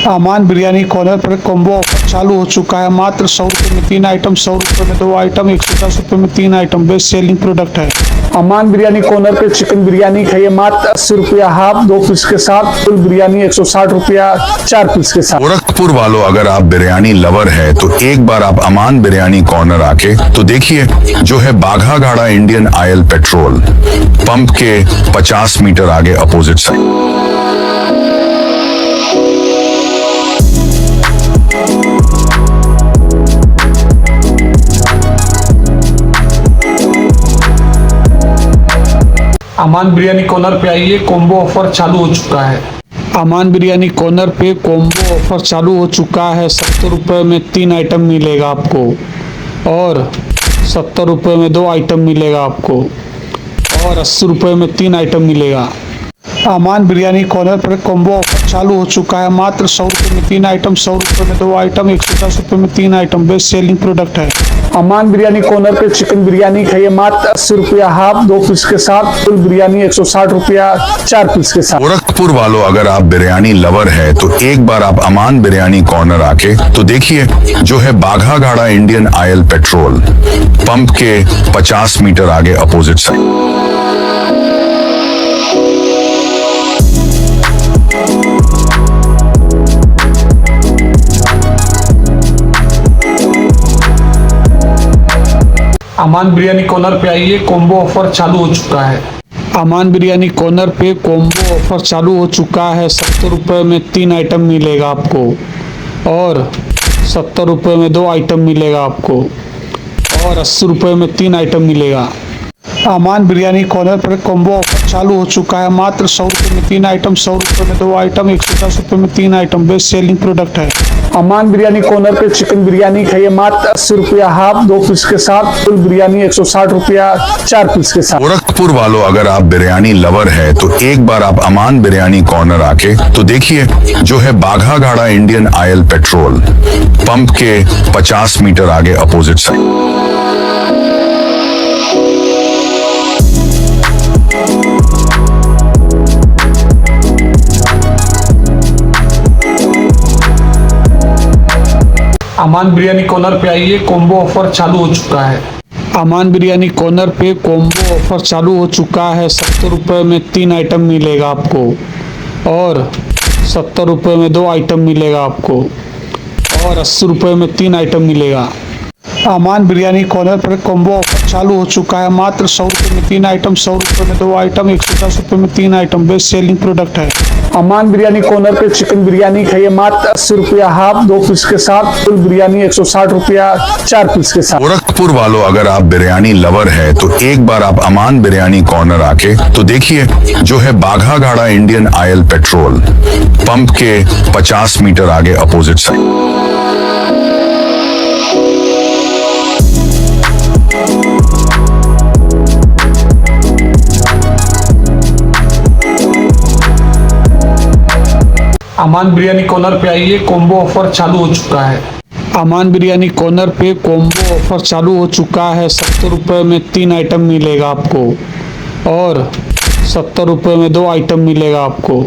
अमान बिरयानी कॉर्नर पर कॉम्बो ऑफर चालू हो चुका है। मात्र 100 रुपये में 3 आइटम, 100 रुपये में 2 आइटम, 110 रुपये में 3 आइटम। बेस्ट सेलिंग प्रोडक्ट है। अमान बिरयानी कॉर्नर पे चिकन बिरयानी खाइए मात्र 80 रुपया हाफ 2 पीस के साथ। फुल बिरयानी 160 रुपया 4 पीस के साथ। गोरखपुर वालों, अगर आप बिरयानी लवर है तो एक बार आप अमान बिरयानी कॉर्नर आके तो देखिए, जो है बाघा गाड़ा इंडियन ऑयल पेट्रोल पंप के 50 मीटर आगे अपोजिट साइड। अमान बिरयानी कॉर्नर पे आइए, कॉम्बो ऑफर चालू हो चुका है। अमान बिरयानी कॉर्नर पे कॉम्बो ऑफर चालू हो चुका है। 70 रुपये में 3 आइटम मिलेगा आपको और 70 रुपये में 2 आइटम मिलेगा आपको और 80 रुपये में 3 आइटम मिलेगा। अमान बिरयानी कॉर्नर पर कॉम्बो ऑफर चालू हो चुका है। मात्र 100 रुपये में 3 आइटम, 100 रुपये में 2 आइटम, 110 रुपये में 3 आइटम। बेस्ट सेलिंग प्रोडक्ट है। अमान बिरयानी कॉर्नर पे चिकन बिरयानी खाइए मात्र 80 रुपया हाफ 2 पीस के साथ। फुल बिरयानी 160 रुपया 4 पीस के साथ। गोरखपुर वालों, अगर आप बिरयानी लवर है तो एक बार आप अमान बिरयानी कॉर्नर आके तो देखिए, जो है बाघा गाड़ा इंडियन ऑयल पेट्रोल पंप के 50 मीटर आगे अपोजिट साइड। अमान बिरयानी कॉर्नर पे आइए, कॉम्बो ऑफर चालू हो चुका है। अमान बिरयानी कॉर्नर पे कॉम्बो ऑफर चालू हो चुका है। 70 रुपये में 3 आइटम मिलेगा आपको और 70 रुपये में 2 आइटम मिलेगा आपको और 80 रुपये में 3 आइटम मिलेगा। अमान बिरयानी कॉर्नर पर कॉम्बो ऑफर चालू हो चुका है। मात्र 100 रुपये में 3 आइटम, 100 रुपये में 2 आइटम, 110 रुपये में 3 आइटम। बेस्ट सेलिंग प्रोडक्ट है। अमान बिरयानी कॉर्नर पे चिकन बिरयानी खाइए मात्र 80 रुपया हाफ 2 पीस के साथ। फुल बिरयानी 160 रुपया 4 पीस के साथ। गोरखपुर वालों, अगर आप बिरयानी लवर है तो एक बार आप अमान बिरयानी कॉर्नर आके तो देखिए, जो है बाघा गाड़ा इंडियन ऑयल पेट्रोल पंप के 50 मीटर आगे अपोजिट साइड। अमान बिरयानी कॉर्नर पे आइए, कॉम्बो ऑफर चालू हो चुका है। अमान बिरयानी कॉर्नर पे कॉम्बो ऑफर चालू हो चुका है। 70 रुपये में 3 आइटम मिलेगा आपको और 70 रुपये में 2 आइटम मिलेगा आपको और 80 रुपये में 3 आइटम मिलेगा। अमान बिरयानी कॉर्नर पर कॉम्बो ऑफर चालू हो चुका है। मात्र 100 रुपये में 3 आइटम, 100 रुपये में 2 आइटम, 110 रुपये में 3 आइटम। बेस्ट सेलिंग प्रोडक्ट है। अमान बिरयानी कॉर्नर पे चिकन बिरयानी खाइए मात्र 80 रुपया हाफ 2 पीस के साथ। फुल बिरयानी 160 रुपया 4 पीस के साथ। गोरखपुर वालों, अगर आप बिरयानी लवर है तो एक बार आप अमान बिरयानी कॉर्नर आके तो देखिए, जो है बाघा गाड़ा इंडियन ऑयल पेट्रोल पंप के 50 मीटर आगे अपोजिट साइड। अमान बिरयानी कॉर्नर पे आइए, कॉम्बो ऑफर चालू हो चुका है। अमान बिरयानी कॉर्नर पे कॉम्बो ऑफर चालू हो चुका है। 70 रुपये में 3 आइटम मिलेगा आपको और 70 रुपये में 2 आइटम मिलेगा आपको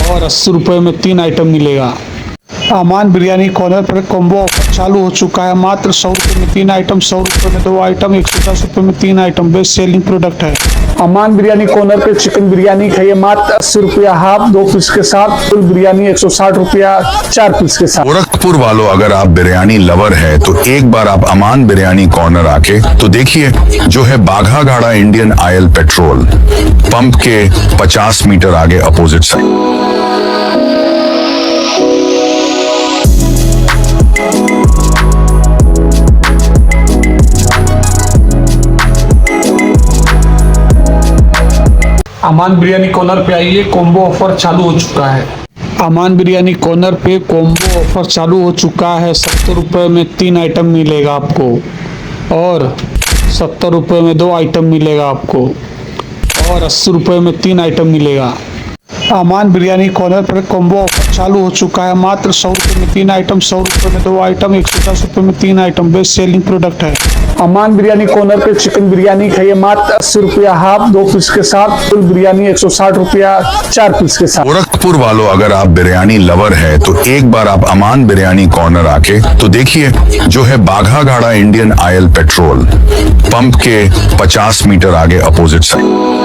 और 80 रुपये में 3 आइटम मिलेगा। अमान बिरयानी कॉर्नर पर कॉम्बो ऑफर चालू हो चुका है। मात्र 100 रुपये में 3 आइटम, 100 रुपये में 2 आइटम, 110 रुपये में 3 आइटम। बेस्ट सेलिंग प्रोडक्ट है। अमान बिरयानी कॉर्नर पे चिकन बिरयानी खाइए मात्र 80 रुपया हाफ 2 पीस के साथ। फुल बिरयानी 160 रुपया 4 पीस के साथ। गोरखपुर वालों, अगर आप बिरयानी लवर है तो एक बार आप अमान बिरयानी कॉर्नर आके तो देखिए, जो है बाघा गाड़ा इंडियन ऑयल पेट्रोल पंप के 50 मीटर आगे अपोजिट साइड। अमान बिरयानी कॉर्नर पे आइए, कॉम्बो ऑफर चालू हो चुका है। अमान बिरयानी कॉर्नर पे कॉम्बो ऑफर चालू हो चुका है। 70 रुपये में 3 आइटम मिलेगा आपको और 70 रुपये में 2 आइटम मिलेगा आपको और 80 रुपये में 3 आइटम मिलेगा। अमान बिरयानी कॉर्नर पर कॉम्बो ऑफर चालू हो चुका है। मात्र 100 रुपये में 3 आइटम, 100 रुपये में 2 आइटम, 110 रुपये में 3 आइटम। बेस्ट सेलिंग प्रोडक्ट है। अमान बिरयानी कॉर्नर पे चिकन बिरयानी खाइए मात्र 80 रुपया हाफ 2 पीस के साथ। फुल बिरयानी 160 रुपया 4 पीस के साथ। गोरखपुर वालों, अगर आप बिरयानी लवर है तो एक बार आप अमान बिरयानी कॉर्नर आके तो देखिए, जो है बाघा गाड़ा इंडियन ऑयल पेट्रोल पंप के 50 मीटर आगे अपोजिट साइड।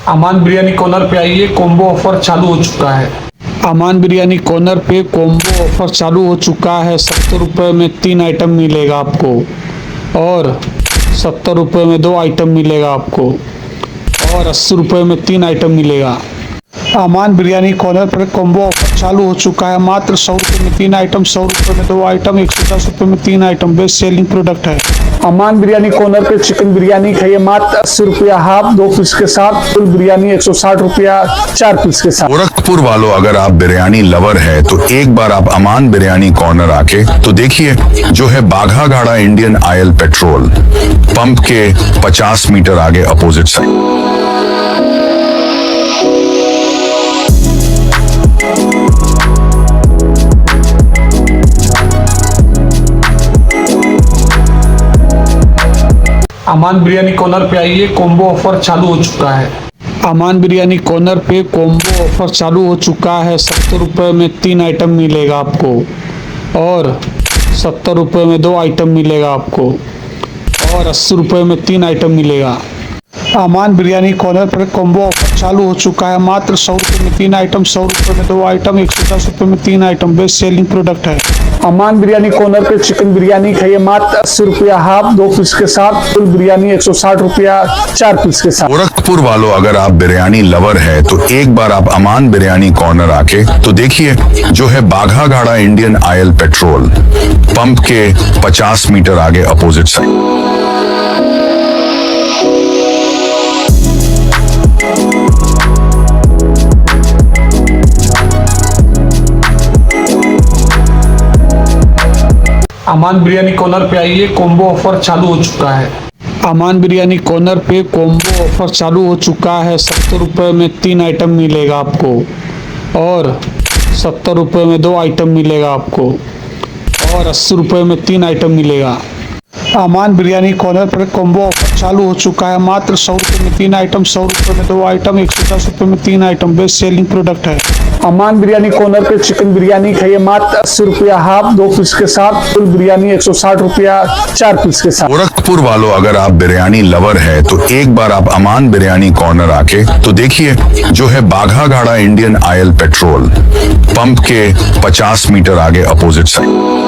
अमान बिरयानी कॉर्नर पे आइए, कॉम्बो ऑफर चालू हो चुका है। अमान बिरयानी कॉर्नर पे कॉम्बो ऑफर चालू हो चुका है। 70 रुपये में 3 आइटम मिलेगा आपको और 70 रुपये में 2 आइटम मिलेगा आपको और 80 रुपये में 3 आइटम मिलेगा। अमान बिरयानी कॉर्नर पर कॉम्बो ऑफर चालू हो चुका है। मात्र 100 रुपये में 3 आइटम, 100 रुपये में 2 आइटम, 110 रुपये में 3 आइटम। बेस्ट सेलिंग प्रोडक्ट है। अमान बिरयानी कॉर्नर पे चिकन बिरयानी खाइए मात्र 80 रुपया हाफ 2 पीस के साथ। फुल बिरयानी 160 रुपया 4 पीस के साथ। गोरखपुर वालों, अगर आप बिरयानी लवर है तो एक बार आप अमान बिरयानी कॉर्नर आके तो देखिए, जो है बाघा गाड़ा इंडियन ऑयल पेट्रोल पंप के 50 मीटर आगे अपोजिट साइड। अमान बिरयानी कॉर्नर पे आइए, कॉम्बो ऑफर चालू हो चुका है। अमान बिरयानी कॉर्नर पे कॉम्बो ऑफर चालू हो चुका है। 70 रुपये में 3 आइटम मिलेगा आपको और 70 रुपये में 2 आइटम मिलेगा आपको और 80 रुपये में 3 आइटम मिलेगा। अमान बिरयानी कॉर्नर पर कॉम्बो ऑफर चालू हो चुका है। मात्र 100 रुपये में 3 आइटम, 100 रुपये में 2 आइटम, 110 रुपये में 3 आइटम। बेस्ट सेलिंग प्रोडक्ट है। अमान बिरयानी कॉर्नर पे चिकन बिरयानी खाइए मात्र 80 रुपया हाफ 2 पीस के साथ, फुल बिरयानी 160 रुपया 4 पीस के साथ। गोरखपुर वालों, अगर आप बिरयानी लवर है तो एक बार आप अमान बिरयानी कॉर्नर आके तो देखिए, जो है बाघा गाड़ा इंडियन ऑयल पेट्रोल पंप के 50 मीटर आगे अपोजिट साइड। अमान बिरयानी कॉर्नर पे आइए, कॉम्बो ऑफर चालू हो चुका है। अमान बिरयानी कॉर्नर पे कॉम्बो ऑफर चालू हो चुका है। 70 रुपये में 3 आइटम मिलेगा आपको और 70 रुपये में 2 आइटम मिलेगा आपको और 80 रुपये में 3 आइटम मिलेगा। अमान बिरयानी कॉर्नर पर कॉम्बो ऑफर चालू हो चुका है। मात्र 100 रुपये में 3 आइटम, 100 रुपये में 2 आइटम, 110 रुपये में 3 आइटम। बेस्ट सेलिंग प्रोडक्ट है। अमान बिरयानी कॉर्नर पे चिकन बिरयानी खाइए मात्र 80 रुपया हाफ 2 पीस के साथ, फुल बिरयानी 160 रुपया 4 पीस के साथ। गोरखपुर वालों, अगर आप बिरयानी लवर है तो एक बार आप अमान बिरयानी कॉर्नर आके तो देखिए, जो है बाघा गाड़ा इंडियन ऑयल पेट्रोल पंप के 50 मीटर आगे अपोजिट साइड।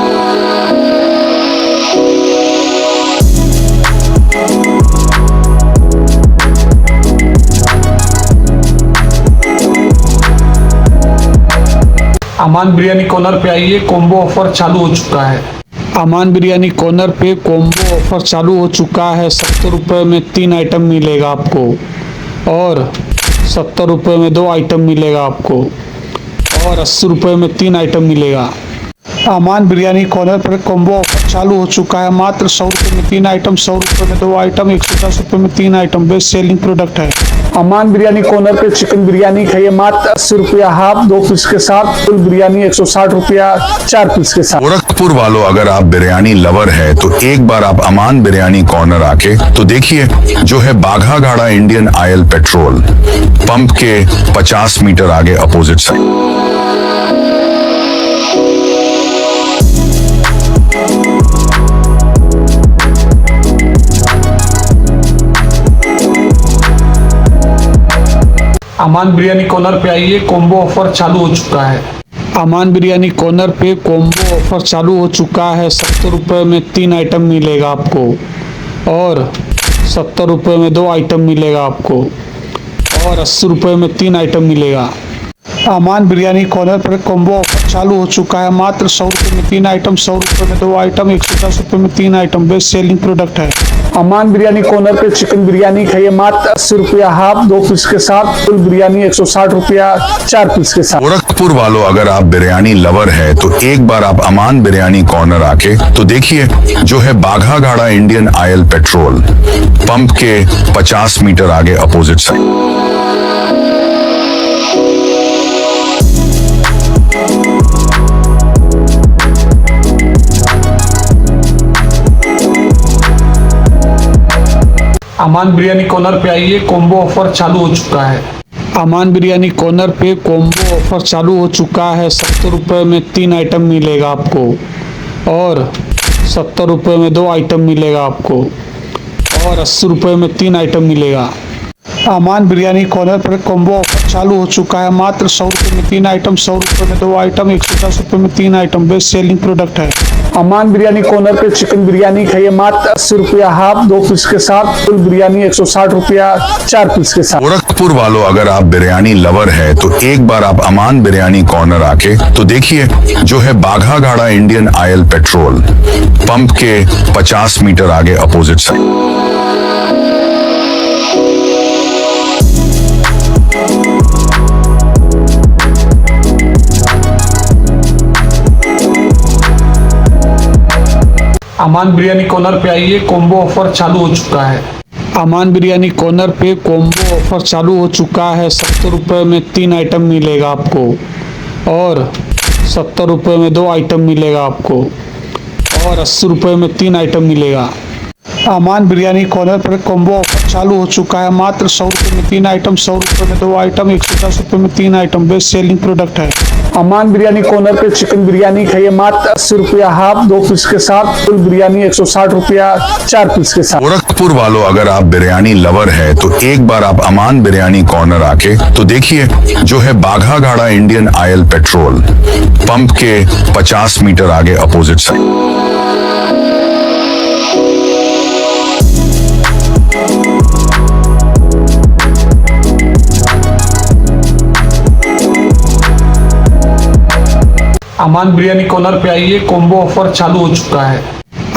अमान बिरयानी कॉर्नर पे आइए, कॉम्बो ऑफर चालू हो चुका है। अमान बिरयानी कॉर्नर पे कॉम्बो ऑफर चालू हो चुका है। 70 रुपये में 3 आइटम मिलेगा आपको और 70 रुपये में 2 आइटम मिलेगा आपको और 80 रुपये में 3 आइटम मिलेगा। अमान बिरयानी कॉर्नर पर कॉम्बो ऑफर चालू हो चुका है। मात्र 100 रुपये में 3 आइटम, 100 रुपये में 2 आइटम, 110 रुपये में 3 आइटम। बेस्ट सेलिंग प्रोडक्ट है। अमान बिरयानी कॉर्नर पे चिकन बिरयानी खाइए मात्र 80 रुपया हाफ 2 पीस के साथ, फुल बिरयानी 160 रुपया 4 पीस के साथ। गोरखपुर वालों, अगर आप बिरयानी लवर है तो एक बार आप अमान बिरयानी कॉर्नर आके तो देखिए, जो है बाघा गाड़ा इंडियन ऑयल पेट्रोल पंप के 50 मीटर आगे अपोजिट साइड। अमान बिरयानी कॉर्नर पे आइए, कॉम्बो ऑफर चालू हो चुका है। अमान बिरयानी कॉर्नर पे कॉम्बो ऑफर चालू हो चुका है। 70 रुपये में 3 आइटम मिलेगा आपको और 70 रुपये में 2 आइटम मिलेगा आपको और 80 रुपये में 3 आइटम मिलेगा। अमान बिरयानी कॉर्नर पर कॉम्बो ऑफर चालू हो चुका है। मात्र 100 रुपये में 3 आइटम, 100 रुपये में 2 आइटम, 110 रुपये में 3 आइटम। बेस्ट सेलिंग प्रोडक्ट है। अमान बिरयानी कॉर्नर पे चिकन बिरयानी खाइए मात्र 80 रुपया हाफ 2 पीस के साथ, फुल बिरयानी 160 रुपया 4 पीस के साथ। गोरखपुर वालों, अगर आप बिरयानी लवर है तो एक बार आप अमान बिरयानी कॉर्नर आके तो देखिए, जो है बाघा गाड़ा इंडियन ऑयल पेट्रोल पंप के 50 मीटर आगे अपोजिट साइड। अमान बिरयानी कॉर्नर पे आइए, कॉम्बो ऑफर चालू हो चुका है। अमान बिरयानी कॉर्नर पे कॉम्बो ऑफर चालू हो चुका है। 70 रुपये में 3 आइटम मिलेगा आपको और 70 रुपये में 2 आइटम मिलेगा आपको और 80 रुपये में 3 आइटम मिलेगा। अमान बिरयानी कॉर्नर पर कॉम्बो ऑफर चालू हो चुका है। मात्र 100 रुपये में 3 आइटम, 100 रुपये में 2 आइटम, 110 रुपये में 3 आइटम। बेस्ट सेलिंग प्रोडक्ट है। अमान बिरयानी कॉर्नर पे चिकन बिरयानी खाइए मात्र 80 रुपया हाफ 2 पीस के साथ, फुल बिरयानी 160 रुपया 4 पीस के साथ। गोरखपुर वालों, अगर आप बिरयानी लवर है तो एक बार आप अमान बिरयानी कॉर्नर आके तो देखिए, जो है बाघा गाड़ा इंडियन ऑयल पेट्रोल पंप के 50 मीटर आगे अपोजिट साइड। अमान बिरयानी कॉर्नर पे आइए, कॉम्बो ऑफर चालू हो चुका है। अमान बिरयानी कॉर्नर पे कॉम्बो ऑफर चालू हो चुका है। 70 रुपये में 3 आइटम मिलेगा आपको और 70 रुपये में 2 आइटम मिलेगा आपको और 80 रुपये में 3 आइटम मिलेगा। अमान बिरयानी कॉर्नर पर कॉम्बो ऑफर चालू हो चुका है। मात्र 100 रुपये में 3 आइटम, 100 रुपये में 2 आइटम, 110 रुपये में 3 आइटम। बेस्ट सेलिंग प्रोडक्ट है। अमान बिरयानी कॉर्नर पे चिकन बिरयानी खाइए मात्र 80 रुपया हाफ 2 पीस के साथ, फुल बिरयानी 160 रुपया 4 पीस के साथ। गोरखपुर वालों, अगर आप बिरयानी लवर है तो एक बार आप अमान बिरयानी कॉर्नर आके तो देखिए, जो है बाघा घाड़ा इंडियन ऑयल पेट्रोल पंप के 50 मीटर आगे अपोजिट साइड। अमान बिरयानी कॉर्नर पे आइए, कॉम्बो ऑफर चालू हो चुका है।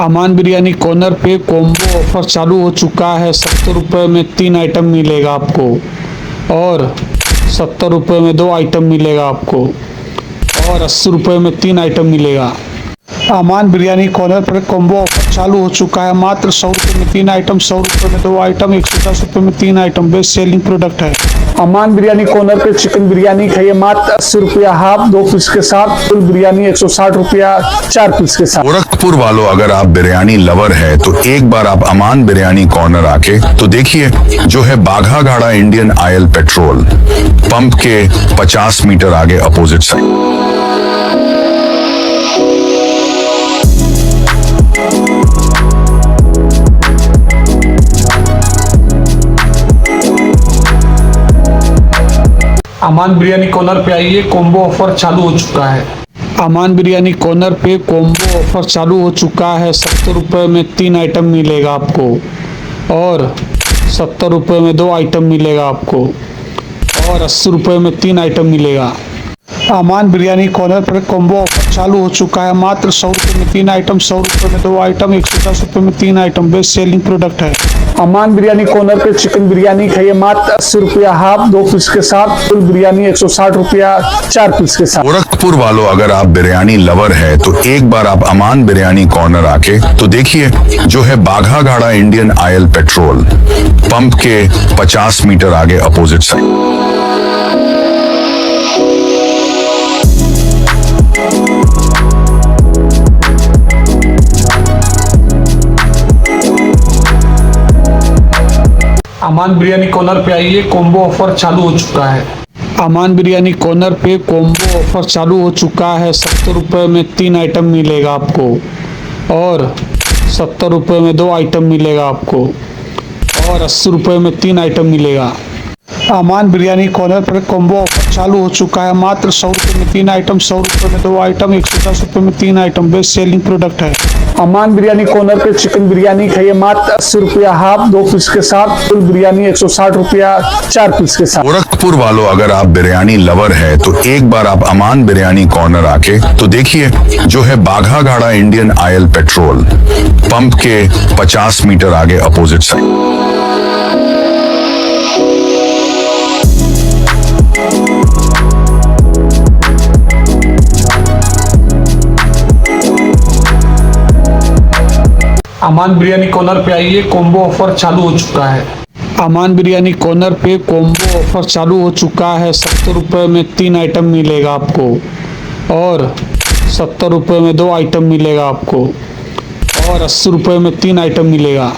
अमान बिरयानी कॉर्नर पे कॉम्बो ऑफर चालू हो चुका है। 70 रुपये में 3 आइटम मिलेगा आपको और 70 रुपये में 2 आइटम मिलेगा आपको और 80 रुपये में 3 आइटम मिलेगा। अमान बिरयानी कॉर्नर पर कॉम्बो ऑफर चालू हो चुका है। मात्र 100 रुपये में 3 आइटम, 100 रुपये में 2 आइटम, 110 रुपये में 3 आइटम। बेस्ट सेलिंग प्रोडक्ट है। अमान बिरयानी कॉर्नर पे चिकन बिरयानी खाइए मात्र 80 रुपया हाफ 2 पीस के साथ, फुल बिरयानी 160 रुपया 4 पीस के साथ। गोरखपुर वालों, अगर आप बिरयानी लवर है तो एक बार आप अमान बिरयानी कॉर्नर आके तो देखिए, जो है बाघा घाड़ा इंडियन ऑयल पेट्रोल पंप के 50 मीटर आगे अपोजिट साइड। अमान बिरयानी कॉर्नर पे आइए, कॉम्बो ऑफर चालू हो चुका है। अमान बिरयानी कॉर्नर पे कॉम्बो ऑफर चालू हो चुका है। 70 रुपये में 3 आइटम मिलेगा आपको और 70 रुपये में 2 आइटम मिलेगा आपको और 80 रुपये में 3 आइटम मिलेगा। अमान बिरयानी कॉर्नर पर कॉम्बो ऑफर चालू हो चुका है। मात्र 100 रुपये में 3 आइटम, 100 रुपये में 2 आइटम, 110 रुपये में 3 आइटम। बेस्ट सेलिंग प्रोडक्ट है। अमान बिरयानी कॉर्नर पे चिकन बिरयानी खाइए मात्र 80 रुपया हाफ 2 पीस के साथ, फुल बिरयानी 160 रुपया 4 पीस के साथ। गोरखपुर वालों, अगर आप बिरयानी लवर है तो एक बार आप अमान बिरयानी कॉर्नर आके तो देखिए, जो है बाघा घाड़ा इंडियन ऑयल पेट्रोल पंप के 50 मीटर आगे अपोजिट साइड। अमान बिरयानी कॉर्नर पे आइए, कॉम्बो ऑफर चालू हो चुका है। अमान बिरयानी कॉर्नर पे कॉम्बो ऑफर चालू हो चुका है। 70 रुपये में 3 आइटम मिलेगा आपको और 70 रुपये में 2 आइटम मिलेगा आपको और 80 रुपये में 3 आइटम मिलेगा। अमान बिरयानी कॉर्नर पर कॉम्बो ऑफर चालू हो चुका है। मात्र 100 रुपये में 3 आइटम, 100 रुपये में 2 आइटम, 110 रुपये में 3 आइटम। बेस्ट सेलिंग प्रोडक्ट है। अमान बिरयानी कॉर्नर पे चिकन बिरयानी खाइए मात्र 80 रुपया हाफ 2 पीस के साथ, फुल बिरयानी 160 रुपया 4 पीस के साथ। गोरखपुर वालों, अगर आप बिरयानी लवर है तो एक बार आप अमान बिरयानी कॉर्नर आके तो देखिए, जो है बाघा घाड़ा इंडियन ऑयल पेट्रोल पंप के 50 मीटर आगे अपोजिट साइड। अमान बिरयानी कॉर्नर पे आइए, कॉम्बो ऑफर चालू हो चुका है। अमान बिरयानी कॉर्नर पे कॉम्बो ऑफर चालू हो चुका है। 70 रुपये में 3 आइटम मिलेगा आपको और 70 रुपये में 2 आइटम मिलेगा आपको और 80 रुपये में 3 आइटम मिलेगा।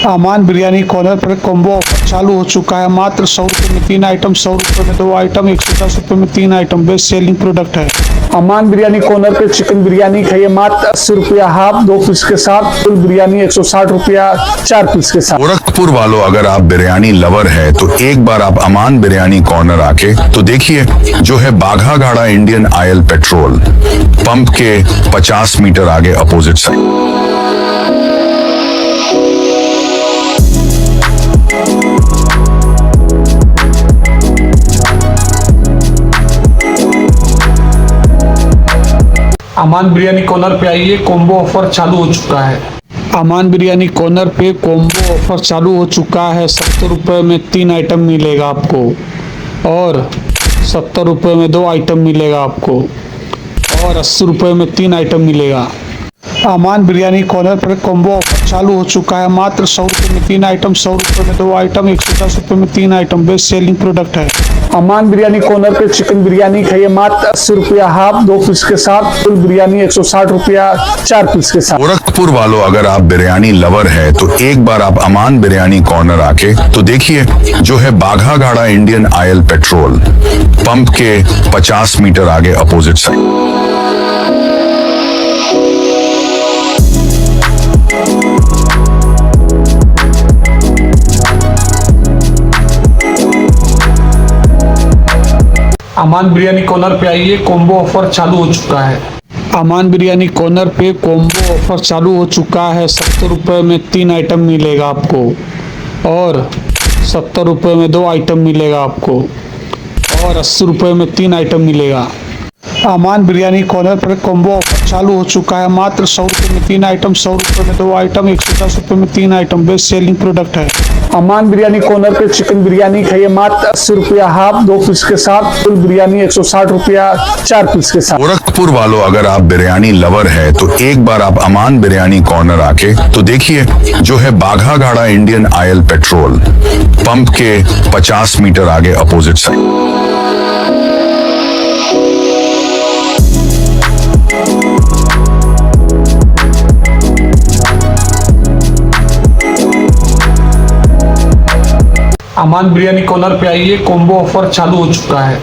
अमान बिरयानी कॉर्नर पर कॉम्बो ऑफर चालू हो चुका है। मात्र 100 रुपये में 3 आइटम, 100 रुपये में 2 आइटम, 110 रुपये में 3 आइटम। बेस्ट सेलिंग प्रोडक्ट है। अमान बिरयानी कॉर्नर पे चिकन बिरयानी खाइए मात्र 80 रुपया हाफ 2 पीस के साथ, फुल बिरयानी 160 रुपया 4 पीस के साथ। गोरखपुर वालों, अगर आप बिरयानी लवर है तो एक बार आप अमान बिरयानी कॉर्नर आके तो देखिए, जो है बाघा घाड़ा इंडियन ऑयल पेट्रोल पंप के 50 मीटर आगे अपोजिट साइड। अमान बिरयानी कॉर्नर पे आइए, कॉम्बो ऑफर चालू हो चुका है। अमान बिरयानी कॉर्नर पे कॉम्बो ऑफर चालू हो चुका है। 70 रुपये में 3 आइटम मिलेगा आपको और 70 रुपये में 2 आइटम मिलेगा आपको और 80 रुपये में 3 आइटम मिलेगा। अमान बिरयानी कॉर्नर पर कॉम्बो ऑफर चालू हो चुका है। मात्र 100 रुपये में 3 आइटम, 100 रुपये में 2 आइटम, 110 रुपये में 3 आइटम। बेस्ट सेलिंग प्रोडक्ट है। अमान बिरयानी कॉर्नर पे चिकन बिरयानी खाइए मात्र 80 रुपया हाफ 2 पीस के साथ, फुल बिरयानी 160 रुपया 4 पीस के साथ। गोरखपुर वालों, अगर आप बिरयानी लवर है तो एक बार आप अमान बिरयानी कॉर्नर आके तो देखिए, जो है बाघा गाड़ा इंडियन ऑयल पेट्रोल पंप के 50 मीटर आगे अपोजिट साइड। अमान बिरयानी कॉर्नर पे आइए, कॉम्बो ऑफर चालू हो चुका है। अमान बिरयानी कॉर्नर पे कॉम्बो ऑफर चालू हो चुका है। 70 रुपये में 3 आइटम मिलेगा आपको और 70 रुपये में 2 आइटम मिलेगा आपको और 80 रुपये में 3 आइटम मिलेगा। अमान बिरयानी कॉर्नर पर कॉम्बो ऑफर चालू हो चुका है। मात्र 100 रुपये में 3 आइटम, 100 रुपये में 2 आइटम, 110 रुपये में 3 आइटम। बेस्ट सेलिंग प्रोडक्ट है। अमान बिरयानी कॉर्नर पे चिकन बिरयानी खाइए मात्र 80 रुपया हाफ 2 पीस के साथ, फुल बिरयानी 160 रुपया 4 पीस के साथ। गोरखपुर वालों, अगर आप बिरयानी लवर है तो एक बार आप अमान बिरयानी कॉर्नर आके तो देखिए, जो है बाघा गाड़ा इंडियन ऑयल पेट्रोल पंप के 50 मीटर आगे अपोजिट साइड। अमान बिरयानी कॉर्नर पे आइए, कॉम्बो ऑफर चालू हो चुका है।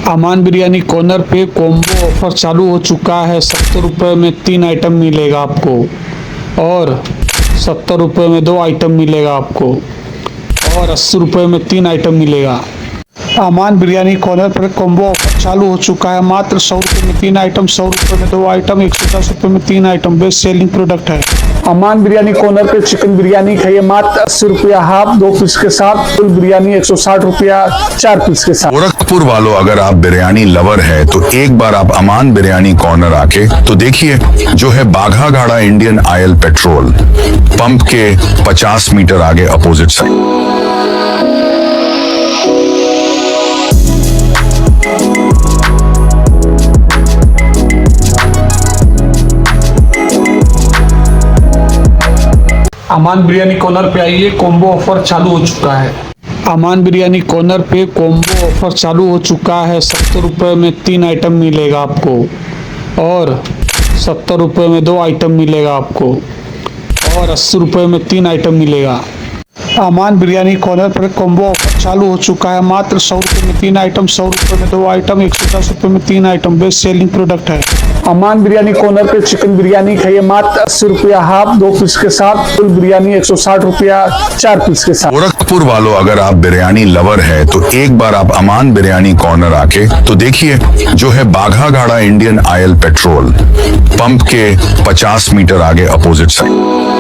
अमान बिरयानी कॉर्नर पे कॉम्बो ऑफर चालू हो चुका है। 70 रुपये में 3 आइटम मिलेगा आपको और 70 रुपये में 2 आइटम मिलेगा आपको और 80 रुपये में 3 आइटम मिलेगा। अमान बिरयानी कॉर्नर पर कॉम्बो ऑफर चालू हो चुका है। मात्र 100 रुपये में 3 आइटम, 100 रुपये में 2 आइटम, 110 रुपये में 3 आइटम। बेस्ट सेलिंग प्रोडक्ट है। अमान बिरयानी कॉर्नर पे चिकन बिरयानी खाइए मात्र 80 रुपया हाफ 2 पीस के साथ, फुल बिरयानी 160 रुपया 4 पीस के साथ। गोरखपुर वालों, अगर आप बिरयानी लवर है तो एक बार आप अमान बिरयानी कॉर्नर आके तो देखिए, जो है बाघा गाड़ा इंडियन ऑयल पेट्रोल पंप के 50 मीटर आगे अपोजिट साइड। अमान बिरयानी कॉर्नर पे आइए, कॉम्बो ऑफर चालू हो चुका है। अमान बिरयानी कॉर्नर पे कॉम्बो ऑफर चालू हो चुका है। 70 रुपये में 3 आइटम मिलेगा आपको और 70 रुपये में 2 आइटम मिलेगा आपको और 80 रुपये में 3 आइटम मिलेगा। अमान बिरयानी कॉर्नर पर कॉम्बो ऑफर चालू हो चुका है। मात्र 100 रुपये में 3 आइटम, 100 रुपये में 2 आइटम, 110 रुपये में 3 आइटम। बेस्ट सेलिंग प्रोडक्ट है। अमान बिरयानी कॉर्नर पे चिकन बिरयानी खाइए मात्र 80 रुपया हाफ 2 पीस के साथ, फुल बिरयानी 160 रुपया 4 पीस के साथ। गोरखपुर वालों, अगर आप बिरयानी लवर है तो एक बार आप अमान बिरयानी कॉर्नर आके तो देखिए, जो है बाघा गाड़ा इंडियन ऑयल पेट्रोल पंप के 50 मीटर आगे अपोजिट साइड।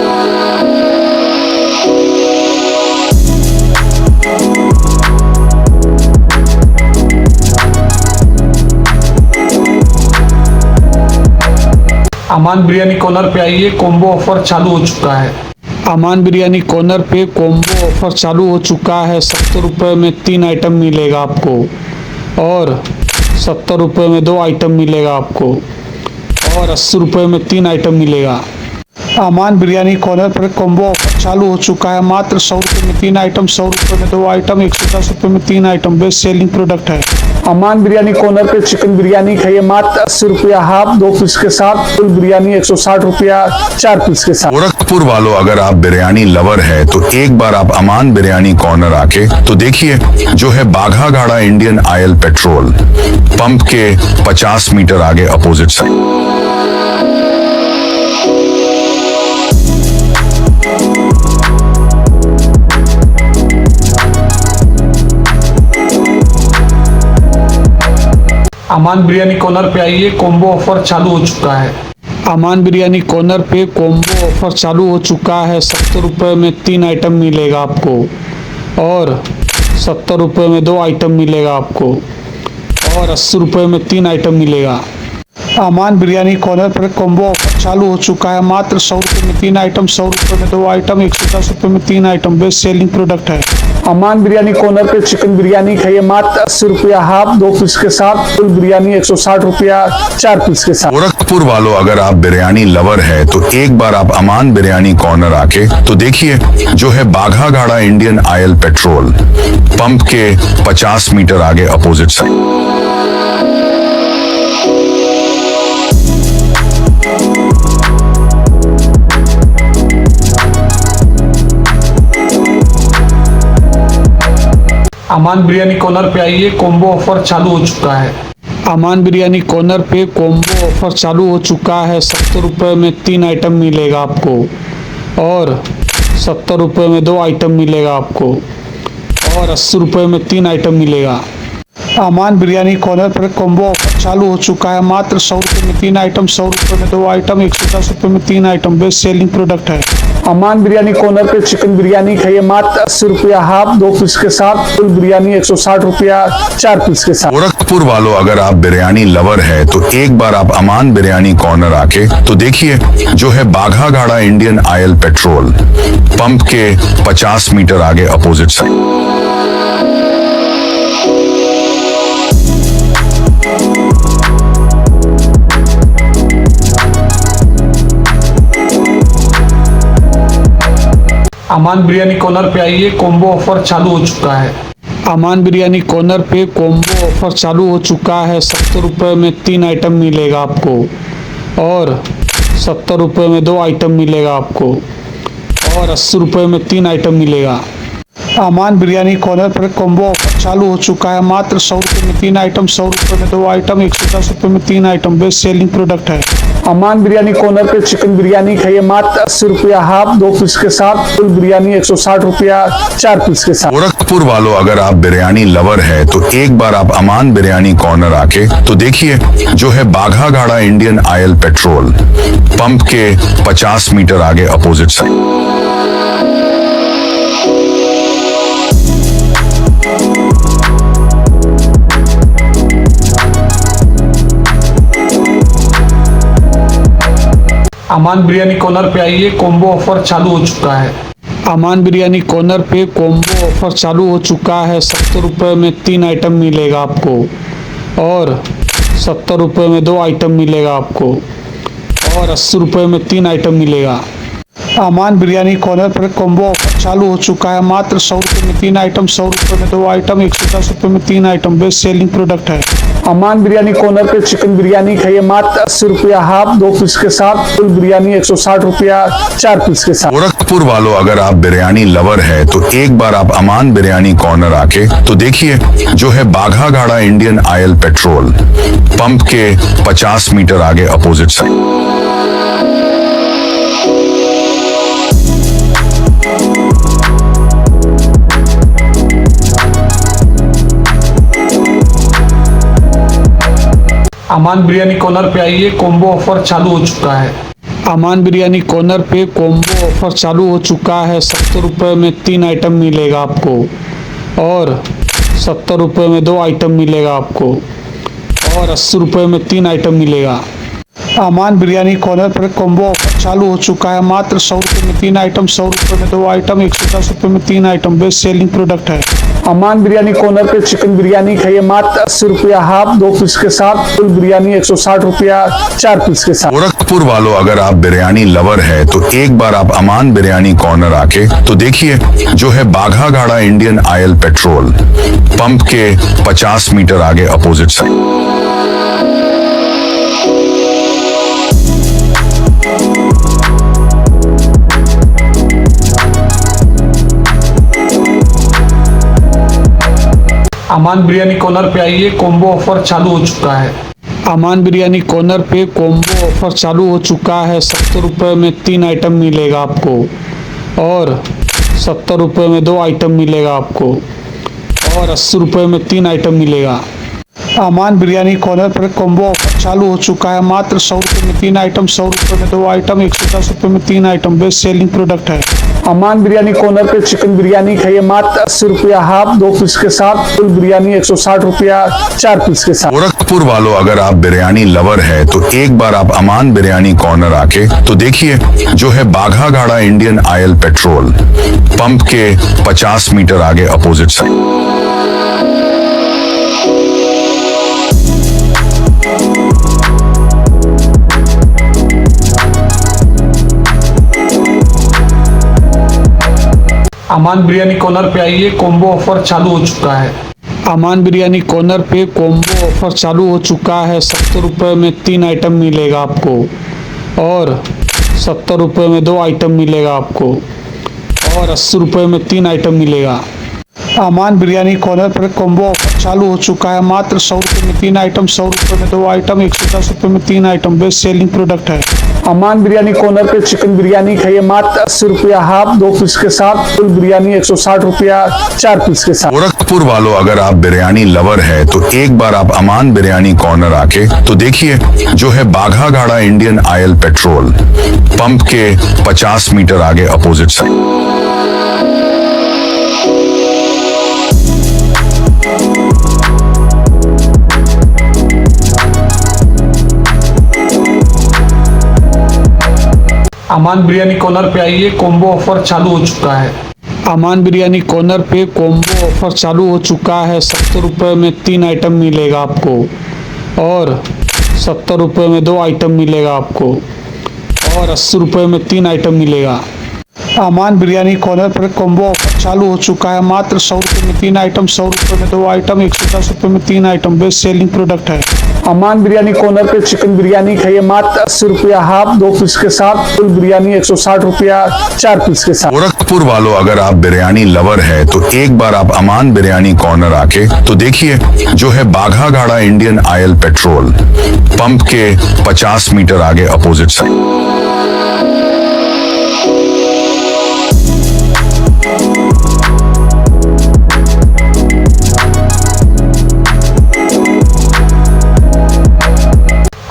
अमान बिरयानी कॉर्नर पे आइए, कॉम्बो ऑफर चालू हो चुका है। अमान बिरयानी कॉर्नर पे कॉम्बो ऑफर चालू हो चुका है। 70 रुपये में 3 आइटम मिलेगा आपको और 70 रुपये में 2 आइटम मिलेगा आपको और 80 रुपये में 3 आइटम मिलेगा। अमान बिरयानी कॉर्नर पर कॉम्बो ऑफर चालू हो चुका है। मात्र 100 रुपये में 3 आइटम, 100 रुपये में 2 आइटम, 110 रुपये में 3 आइटम। बेस्ट सेलिंग प्रोडक्ट है। अमान बिरयानी कॉर्नर पे चिकन बिरयानी खाइए मात्र 80 रुपया हाफ 2 पीस के साथ, फुल बिरयानी 160 रुपया 4 पीस के साथ। गोरखपुर वालों, अगर आप बिरयानी लवर है तो एक बार आप अमान बिरयानी कॉर्नर आके तो देखिए, जो है बाघा गाड़ा इंडियन ऑयल पेट्रोल पंप के 50 मीटर आगे अपोजिट साइड। अमान बिरयानी कॉर्नर पे आइए, कॉम्बो ऑफर चालू हो चुका है। अमान बिरयानी कॉर्नर पे कॉम्बो ऑफर चालू हो चुका है। 70 रुपये में 3 आइटम मिलेगा आपको और 70 रुपये में 2 आइटम मिलेगा आपको और 80 रुपये में 3 आइटम मिलेगा। अमान बिरयानी कॉर्नर पर कॉम्बो ऑफर चालू हो चुका है। मात्र 100 रुपये में 3 आइटम, 100 रुपये में 2 आइटम, 110 रुपये में 3 आइटम। बेस्ट सेलिंग प्रोडक्ट है। अमान बिरयानी कॉर्नर पे चिकन बिरयानी खाइए मात्र 80 रुपया हाफ 2 पीस के साथ, फुल बिरयानी 160 रुपया 4 पीस के साथ। गोरखपुर वालों, अगर आप बिरयानी लवर है तो एक बार आप अमान बिरयानी कॉर्नर आके तो देखिए, जो है बाघा गाड़ा इंडियन ऑयल पेट्रोल पंप के 50 मीटर आगे अपोजिट साइड। अमान बिरयानी कॉर्नर पे आइए, कॉम्बो ऑफर चालू हो चुका है। अमान बिरयानी कॉर्नर पे कॉम्बो ऑफर चालू हो चुका है। 70 रुपये में 3 आइटम मिलेगा आपको और 70 रुपये में 2 आइटम मिलेगा आपको और 80 रुपये में 3 आइटम मिलेगा। अमान बिरयानी कॉर्नर पर कॉम्बो ऑफर चालू हो चुका है। मात्र 100 रुपये में 3 आइटम, 100 रुपये में 2 आइटम, 110 रुपये में 3 आइटम। बेस्ट सेलिंग प्रोडक्ट है। अमान बिरयानी कॉर्नर पे चिकन बिरयानी खाइए मात्र 80 रुपया हाफ 2 पीस के साथ, फुल बिरयानी 160 रुपया 4 पीस के साथ। गोरखपुर वालों, अगर आप बिरयानी लवर है तो एक बार आप अमान बिरयानी कॉर्नर आके तो देखिए, जो है बाघा गाड़ा इंडियन ऑयल पेट्रोल पंप के 50 मीटर आगे अपोजिट साइड। अमान बिरयानी कॉर्नर पे आइए, कॉम्बो ऑफर चालू हो चुका है। अमान बिरयानी कॉर्नर पे कॉम्बो ऑफर चालू हो चुका है। 70 रुपये में 3 आइटम मिलेगा आपको और 70 रुपये में 2 आइटम मिलेगा आपको और 80 रुपये में 3 आइटम मिलेगा। अमान बिरयानी कॉर्नर पर कॉम्बो ऑफर चालू हो चुका है। मात्र 100 रुपये में 3 आइटम, 100 रुपये में 2 आइटम, 110 रुपये में 3 आइटम। बेस्ट सेलिंग प्रोडक्ट है। अमान बिरयानी कॉर्नर पे चिकन बिरयानी खाइए मात्र 80 रुपया हाफ 2 पीस के साथ, फुल बिरयानी 160 रुपया 4 पीस के साथ। गोरखपुर वालों, अगर आप बिरयानी लवर है तो एक बार आप अमान बिरयानी कॉर्नर आके तो देखिए, जो है बाघा गाड़ा इंडियन ऑयल पेट्रोल पंप के 50 मीटर आगे अपोजिट साइड। अमान बिरयानी कॉर्नर पे आइए, कॉम्बो ऑफर चालू हो चुका है। अमान बिरयानी कॉर्नर पे कॉम्बो ऑफर चालू हो चुका है। 70 रुपये में 3 आइटम मिलेगा आपको और 70 रुपये में 2 आइटम मिलेगा आपको और 80 रुपये में 3 आइटम मिलेगा। अमान बिरयानी कॉर्नर पर कॉम्बो ऑफर चालू हो चुका है। मात्र 100 रुपये में 3 आइटम, 100 रुपये में 2 आइटम, 110 रुपये में 3 आइटम। बेस्ट सेलिंग प्रोडक्ट है। अमान बिरयानी कॉर्नर पे चिकन बिरयानी खाइए मात्र 80 रुपया हाफ 2 पीस के साथ, फुल बिरयानी 160 रुपया 4 पीस के साथ। गोरखपुर वालों, अगर आप बिरयानी लवर है तो एक बार आप अमान बिरयानी कॉर्नर आके तो देखिए, जो है बाघा गाड़ा इंडियन ऑयल पेट्रोल पंप के 50 मीटर आगे अपोजिट साइड। अमान बिरयानी कॉर्नर पे आइए, कॉम्बो ऑफर चालू हो चुका है। अमान बिरयानी कॉर्नर पे कॉम्बो ऑफर चालू हो चुका है। 70 रुपये में 3 आइटम मिलेगा आपको और 70 रुपये में 2 आइटम मिलेगा आपको और 80 रुपये में 3 आइटम मिलेगा। अमान बिरयानी कॉर्नर पर कॉम्बो ऑफर चालू हो चुका है। मात्र 100 रुपये में 3 आइटम, 100 रुपये में 2 आइटम, 110 रुपये में 3 आइटम। बेस्ट सेलिंग प्रोडक्ट है। अमान बिरयानी कॉर्नर पे चिकन बिरयानी खाइए मात्र 80 रुपया हाफ 2 पीस के साथ, फुल बिरयानी 160 रुपया 4 पीस के साथ। गोरखपुर वालों, अगर आप बिरयानी लवर है तो एक बार आप अमान बिरयानी कॉर्नर आके तो देखिए, जो है बाघा गाड़ा इंडियन ऑयल पेट्रोल पंप के 50 मीटर आगे अपोजिट साइड। अमान बिरयानी कॉर्नर पे आइए, कॉम्बो ऑफर चालू हो चुका है। अमान बिरयानी कॉर्नर पे कॉम्बो ऑफर चालू हो चुका है। 70 रुपये में 3 आइटम मिलेगा आपको और 70 रुपये में 2 आइटम मिलेगा आपको और 80 रुपये में 3 आइटम मिलेगा। अमान बिरयानी कॉर्नर पर कॉम्बो ऑफर चालू हो चुका है। मात्र 100 रुपये में 3 आइटम, 100 रुपये में 2 आइटम, 110 रुपये में 3 आइटम। बेस्ट सेलिंग प्रोडक्ट है। अमान बिरयानी कॉर्नर पे चिकन बिरयानी खाइए मात्र 80 रुपया हाफ 2 पीस के साथ, फुल बिरयानी 160 रुपया 4 पीस के साथ। गोरखपुर वालों, अगर आप बिरयानी लवर है तो एक बार आप अमान बिरयानी कॉर्नर आके तो देखिए, जो है बाघा गाड़ा इंडियन ऑयल पेट्रोल पंप के 50 मीटर आगे अपोजिट साइड। अमान बिरयानी कॉर्नर पे आइए, कॉम्बो ऑफर चालू हो चुका है। अमान बिरयानी कॉर्नर पे कॉम्बो ऑफर चालू हो चुका है। 70 रुपये में 3 आइटम मिलेगा आपको और 70 रुपये में 2 आइटम मिलेगा आपको और 80 रुपये में 3 आइटम मिलेगा। अमान बिरयानी कॉर्नर पर कॉम्बो ऑफर चालू हो चुका है। मात्र 100 रुपये में 3 आइटम, 100 रुपये में 2 आइटम, 110 रुपये में 3 आइटम। बेस्ट सेलिंग प्रोडक्ट है। अमान बिरयानी कॉर्नर पे चिकन बिरयानी खाइए मात्र 80 रुपया हाफ 2 पीस के साथ, फुल बिरयानी 160 रुपया 4 पीस के साथ। गोरखपुर वालों, अगर आप बिरयानी लवर है तो एक बार आप अमान बिरयानी कॉर्नर आके तो देखिए, जो है बाघा गाड़ा इंडियन ऑयल पेट्रोल पंप के 50 मीटर आगे अपोजिट साइड। अमान बिरयानी कॉर्नर पे आइए, कॉम्बो ऑफर चालू हो चुका है। अमान बिरयानी कॉर्नर पे कॉम्बो ऑफर चालू हो चुका है। 70 रुपये में 3 आइटम मिलेगा आपको और 70 रुपये में 2 आइटम मिलेगा आपको और 80 रुपये में 3 आइटम मिलेगा। अमान बिरयानी कॉर्नर पर कॉम्बो ऑफर चालू हो चुका है। मात्र 100 रुपये में 3 आइटम, 100 रुपये में 2 आइटम, 110 रुपये में 3 आइटम। बेस्ट सेलिंग प्रोडक्ट है। अमान बिरयानी कॉर्नर पे चिकन बिरयानी खाइए मात्र 80 रुपया हाफ 2 पीस के साथ, फुल बिरयानी 160 रुपया 4 पीस के साथ। गोरखपुर वालों, अगर आप बिरयानी लवर है तो एक बार आप अमान बिरयानी कॉर्नर आके तो देखिए, जो है बाघा गाड़ा इंडियन ऑयल पेट्रोल पंप के 50 मीटर आगे अपोजिट साइड।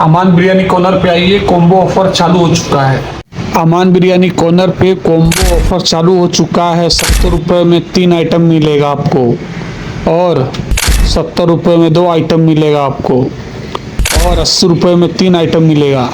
अमान बिरयानी कॉर्नर पे आइए, कॉम्बो ऑफर चालू हो चुका है। अमान बिरयानी कॉर्नर पे कॉम्बो ऑफर चालू हो चुका है। 70 रुपये में 3 आइटम मिलेगा आपको और 70 रुपये में 2 आइटम मिलेगा आपको और 80 रुपये में 3 आइटम मिलेगा।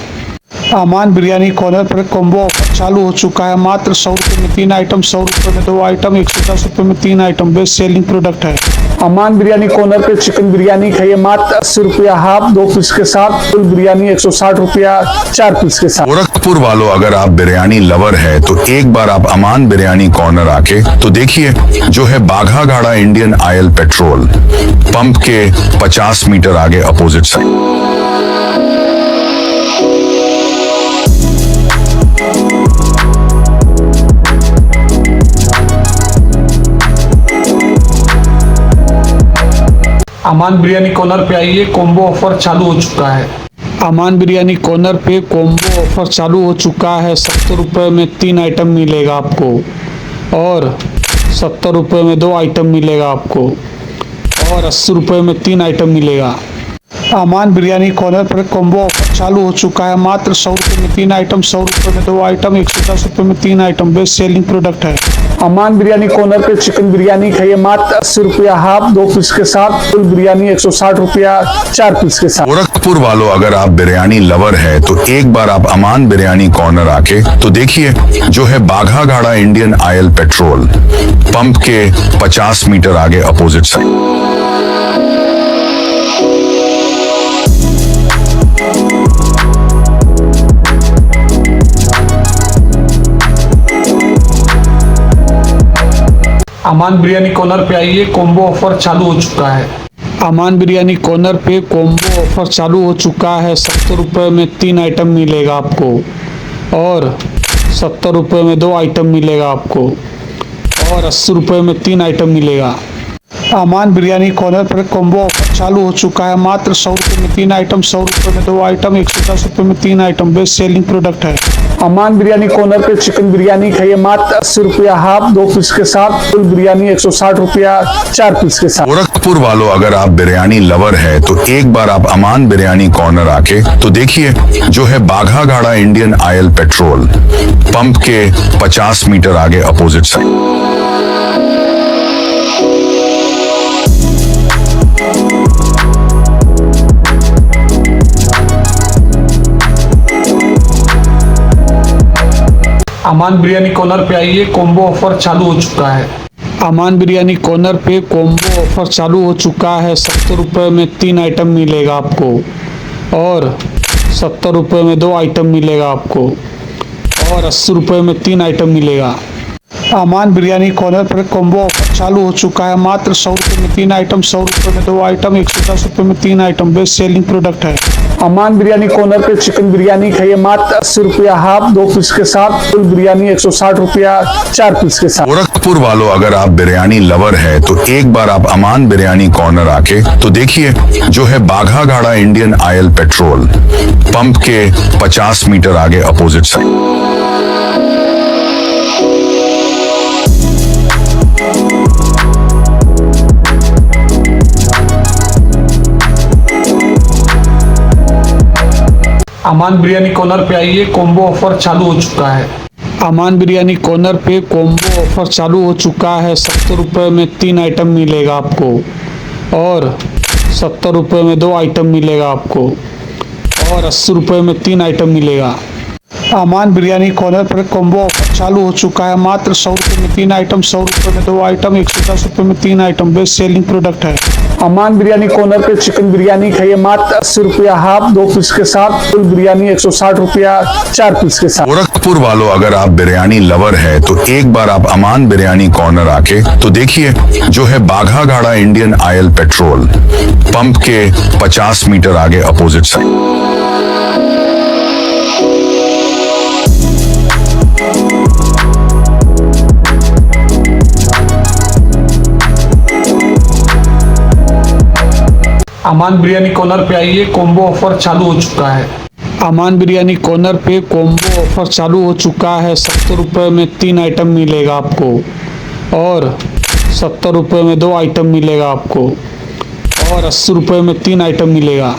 अमान बिरयानी कॉर्नर पर कॉम्बो ऑफर चालू हो चुका है। मात्र 100 रुपये में 3 आइटम, 100 रुपये में 2 आइटम, 110 रुपये में 3 आइटम। बेस्ट सेलिंग प्रोडक्ट है। अमान बिरयानी कॉर्नर पे चिकन बिरयानी खाइए मात्र 80 रुपया हाफ 2 पीस के साथ, फुल बिरयानी 160 रुपया 4 पीस के साथ। गोरखपुर वालों, अगर आप बिरयानी लवर है तो एक बार आप अमान बिरयानी कॉर्नर आके तो देखिए, जो है बाघा गाड़ा इंडियन ऑयल पेट्रोल पंप के 50 मीटर आगे अपोजिट साइड। अमान बिरयानी कॉर्नर पे आइए, कॉम्बो ऑफर चालू हो चुका है। अमान बिरयानी कॉर्नर पे कॉम्बो ऑफर चालू हो चुका है। 70 रुपये में 3 आइटम मिलेगा आपको और 70 रुपये में 2 आइटम मिलेगा आपको और 80 रुपये में 3 आइटम मिलेगा। अमान बिरयानी कॉर्नर पर कॉम्बो ऑफर चालू हो चुका है। मात्र 100 रुपये में 3 आइटम, 100 रुपये में 2 आइटम, 110 रुपये में 3 आइटम। बेस्ट सेलिंग प्रोडक्ट है। अमान बिरयानी कॉर्नर पे चिकन बिरयानी खाइए मात्र 80 रुपया हाफ 2 पीस के साथ, फुल बिरयानी 160 रुपया 4 पीस के साथ। गोरखपुर वालों, अगर आप बिरयानी लवर है तो एक बार आप अमान बिरयानी कॉर्नर आके तो देखिए, जो है बाघा गाड़ा इंडियन ऑयल पेट्रोल पंप के 50 मीटर आगे अपोजिट साइड। अमान बिरयानी कॉर्नर पे आइए, कॉम्बो ऑफर चालू हो चुका है। अमान बिरयानी कॉर्नर पे कॉम्बो ऑफर चालू हो चुका है। 70 रुपये में 3 आइटम मिलेगा आपको और 70 रुपये में 2 आइटम मिलेगा आपको और 80 रुपये में 3 आइटम मिलेगा। अमान बिरयानी कॉर्नर पर कॉम्बो ऑफर चालू हो चुका है। मात्र 100 रुपये में 3 आइटम, 100 रुपये में 2 आइटम, 110 रुपये में 3 आइटम। बेस्ट सेलिंग प्रोडक्ट है। अमान बिरयानी कॉर्नर पे चिकन बिरयानी खाइए मात्र 80 रुपया हाफ 2 पीस के साथ, फुल बिरयानी 160 रुपया 4 पीस के साथ। गोरखपुर वालों, अगर आप बिरयानी लवर है तो एक बार आप अमान बिरयानी कॉर्नर आके तो देखिए, जो है बाघा गाड़ा इंडियन ऑयल पेट्रोल पंप के 50 मीटर आगे अपोजिट साइड। अमान बिरयानी कॉर्नर पे आइए, कॉम्बो ऑफर चालू हो चुका है। अमान बिरयानी कॉर्नर पे कॉम्बो ऑफर चालू हो चुका है। 70 रुपये में 3 आइटम मिलेगा आपको और 70 रुपये में 2 आइटम मिलेगा आपको और 80 रुपये में 3 आइटम मिलेगा। अमान बिरयानी कॉर्नर पर कॉम्बो ऑफर चालू हो चुका है। मात्र 100 रुपये में 3 आइटम, 100 रुपये में 2 आइटम, 110 रुपये में 3 आइटम। बेस्ट सेलिंग प्रोडक्ट है। अमान बिरयानी कॉर्नर पे चिकन बिरयानी खाइए मात्र 80 रुपया हाफ 2 पीस के साथ, फुल बिरयानी 160 रुपया 4 पीस के साथ। गोरखपुर वालों, अगर आप बिरयानी लवर है तो एक बार आप अमान बिरयानी कॉर्नर आके तो देखिए, जो है बाघा गाड़ा इंडियन ऑयल पेट्रोल पंप के 50 मीटर आगे अपोजिट साइड। अमान बिरयानी कॉर्नर पे आइए, कॉम्बो ऑफर चालू हो चुका है। अमान बिरयानी कॉर्नर पे कॉम्बो ऑफर चालू हो चुका है। 70 रुपये में 3 आइटम मिलेगा आपको और 70 रुपये में 2 आइटम मिलेगा आपको और 80 रुपये में 3 आइटम मिलेगा। अमान बिरयानी कॉर्नर पर कॉम्बो ऑफर चालू हो चुका है। मात्र 100 रुपये में 3 आइटम, 100 रुपये में 2 आइटम, 110 रुपये में 3 आइटम। बेस्ट सेलिंग प्रोडक्ट है। अमान बिरयानी कॉर्नर पे चिकन बिरयानी खाइए मात्र 80 रुपया हाफ 2 पीस के साथ, फुल बिरयानी 160 रुपया 4 पीस के साथ। गोरखपुर वालों, अगर आप बिरयानी लवर है तो एक बार आप अमान बिरयानी कॉर्नर आके तो देखिए, जो है बाघा गाड़ा इंडियन ऑयल पेट्रोल पंप के 50 मीटर आगे अपोजिट साइड। अमान बिरयानी कॉर्नर पे आइए, कॉम्बो ऑफर चालू हो चुका है। अमान बिरयानी कॉर्नर पे कॉम्बो ऑफर चालू हो चुका है। 70 रुपये में 3 आइटम मिलेगा आपको और 70 रुपये में 2 आइटम मिलेगा आपको और 80 रुपये में 3 आइटम मिलेगा।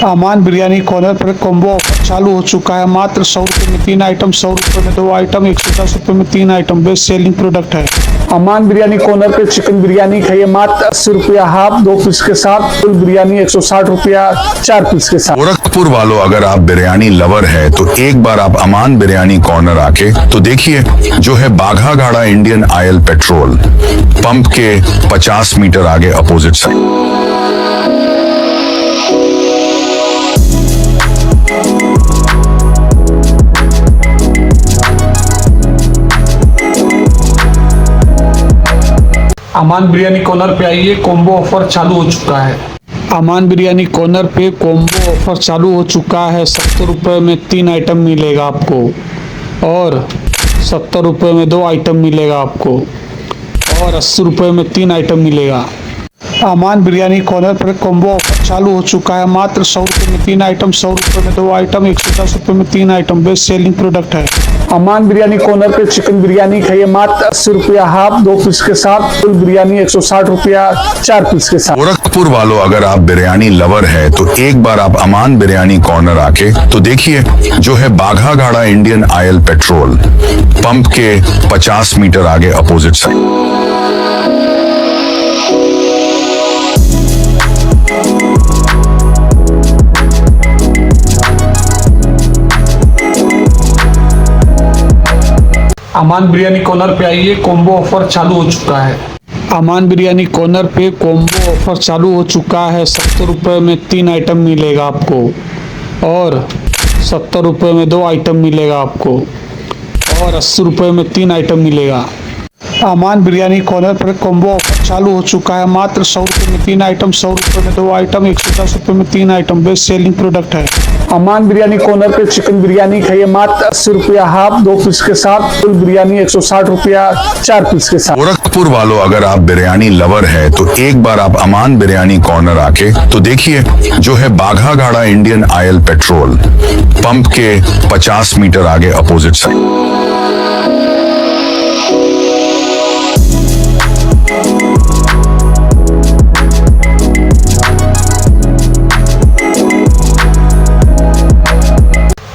अमान बिरयानी कॉर्नर पर कॉम्बो ऑफर चालू हो चुका है। मात्र 100 रुपये में 3 आइटम, 100 रुपये में 2 आइटम, 110 रुपये में 3 आइटम। बेस्ट सेलिंग प्रोडक्ट है। अमान बिरयानी कॉर्नर पे चिकन बिरयानी खाइए मात्र 80 रुपया हाफ 2 पीस के साथ, फुल बिरयानी 160 रुपया 4 पीस के साथ। गोरखपुर वालों, अगर आप बिरयानी लवर है तो एक बार आप अमान बिरयानी कॉर्नर आके तो देखिए, जो है बाघा गाड़ा इंडियन ऑयल पेट्रोल पंप के 50 मीटर आगे अपोजिट साइड। अमान बिरयानी कॉर्नर पे आइए, कॉम्बो ऑफर चालू हो चुका है। अमान बिरयानी कॉर्नर पे कॉम्बो ऑफर चालू हो चुका है। 70 रुपये में 3 आइटम मिलेगा आपको और 70 रुपये में 2 आइटम मिलेगा आपको और 80 रुपये में 3 आइटम मिलेगा। अमान बिरयानी कॉर्नर पर कॉम्बो ऑफर चालू हो चुका है। मात्र 100 रुपये में 3 आइटम, 100 रुपये में 2 आइटम, 110 रुपये में 3 आइटम। बेस्ट सेलिंग प्रोडक्ट है। अमान बिरयानी कॉर्नर पे चिकन बिरयानी खाइए मात्र 80 रुपया हाफ 2 पीस के साथ, फुल बिरयानी 160 रुपया 4 पीस के साथ। गोरखपुर वालों, अगर आप बिरयानी लवर है तो एक बार आप अमान बिरयानी कॉर्नर आके तो देखिए, जो है बाघा गाड़ा इंडियन ऑयल पेट्रोल पंप के 50 मीटर आगे अपोजिट साइड। अमान बिरयानी कॉर्नर पे आइए, कॉम्बो ऑफर चालू हो चुका है। अमान बिरयानी कॉर्नर पे कॉम्बो ऑफर चालू हो चुका है। 70 रुपये में 3 आइटम मिलेगा आपको और 70 रुपये में 2 आइटम मिलेगा आपको और 80 रुपये में 3 आइटम मिलेगा। अमान बिरयानी कॉर्नर पर कॉम्बो ऑफर चालू हो चुका है। मात्र 100 रुपये में 3 आइटम, 100 रुपये में 2 आइटम, 110 रुपये में 3 आइटम। बेस्ट सेलिंग प्रोडक्ट है। अमान बिरयानी कॉर्नर पे चिकन बिरयानी खाइए मात्र 80 रुपया हाफ 2 पीस के साथ, फुल बिरयानी 160 रुपया 4 पीस के साथ। गोरखपुर वालों, अगर आप बिरयानी लवर है तो एक बार आप अमान बिरयानी कॉर्नर आके तो देखिए, जो है बाघा गाड़ा इंडियन ऑयल पेट्रोल पंप के 50 मीटर आगे अपोजिट साइड।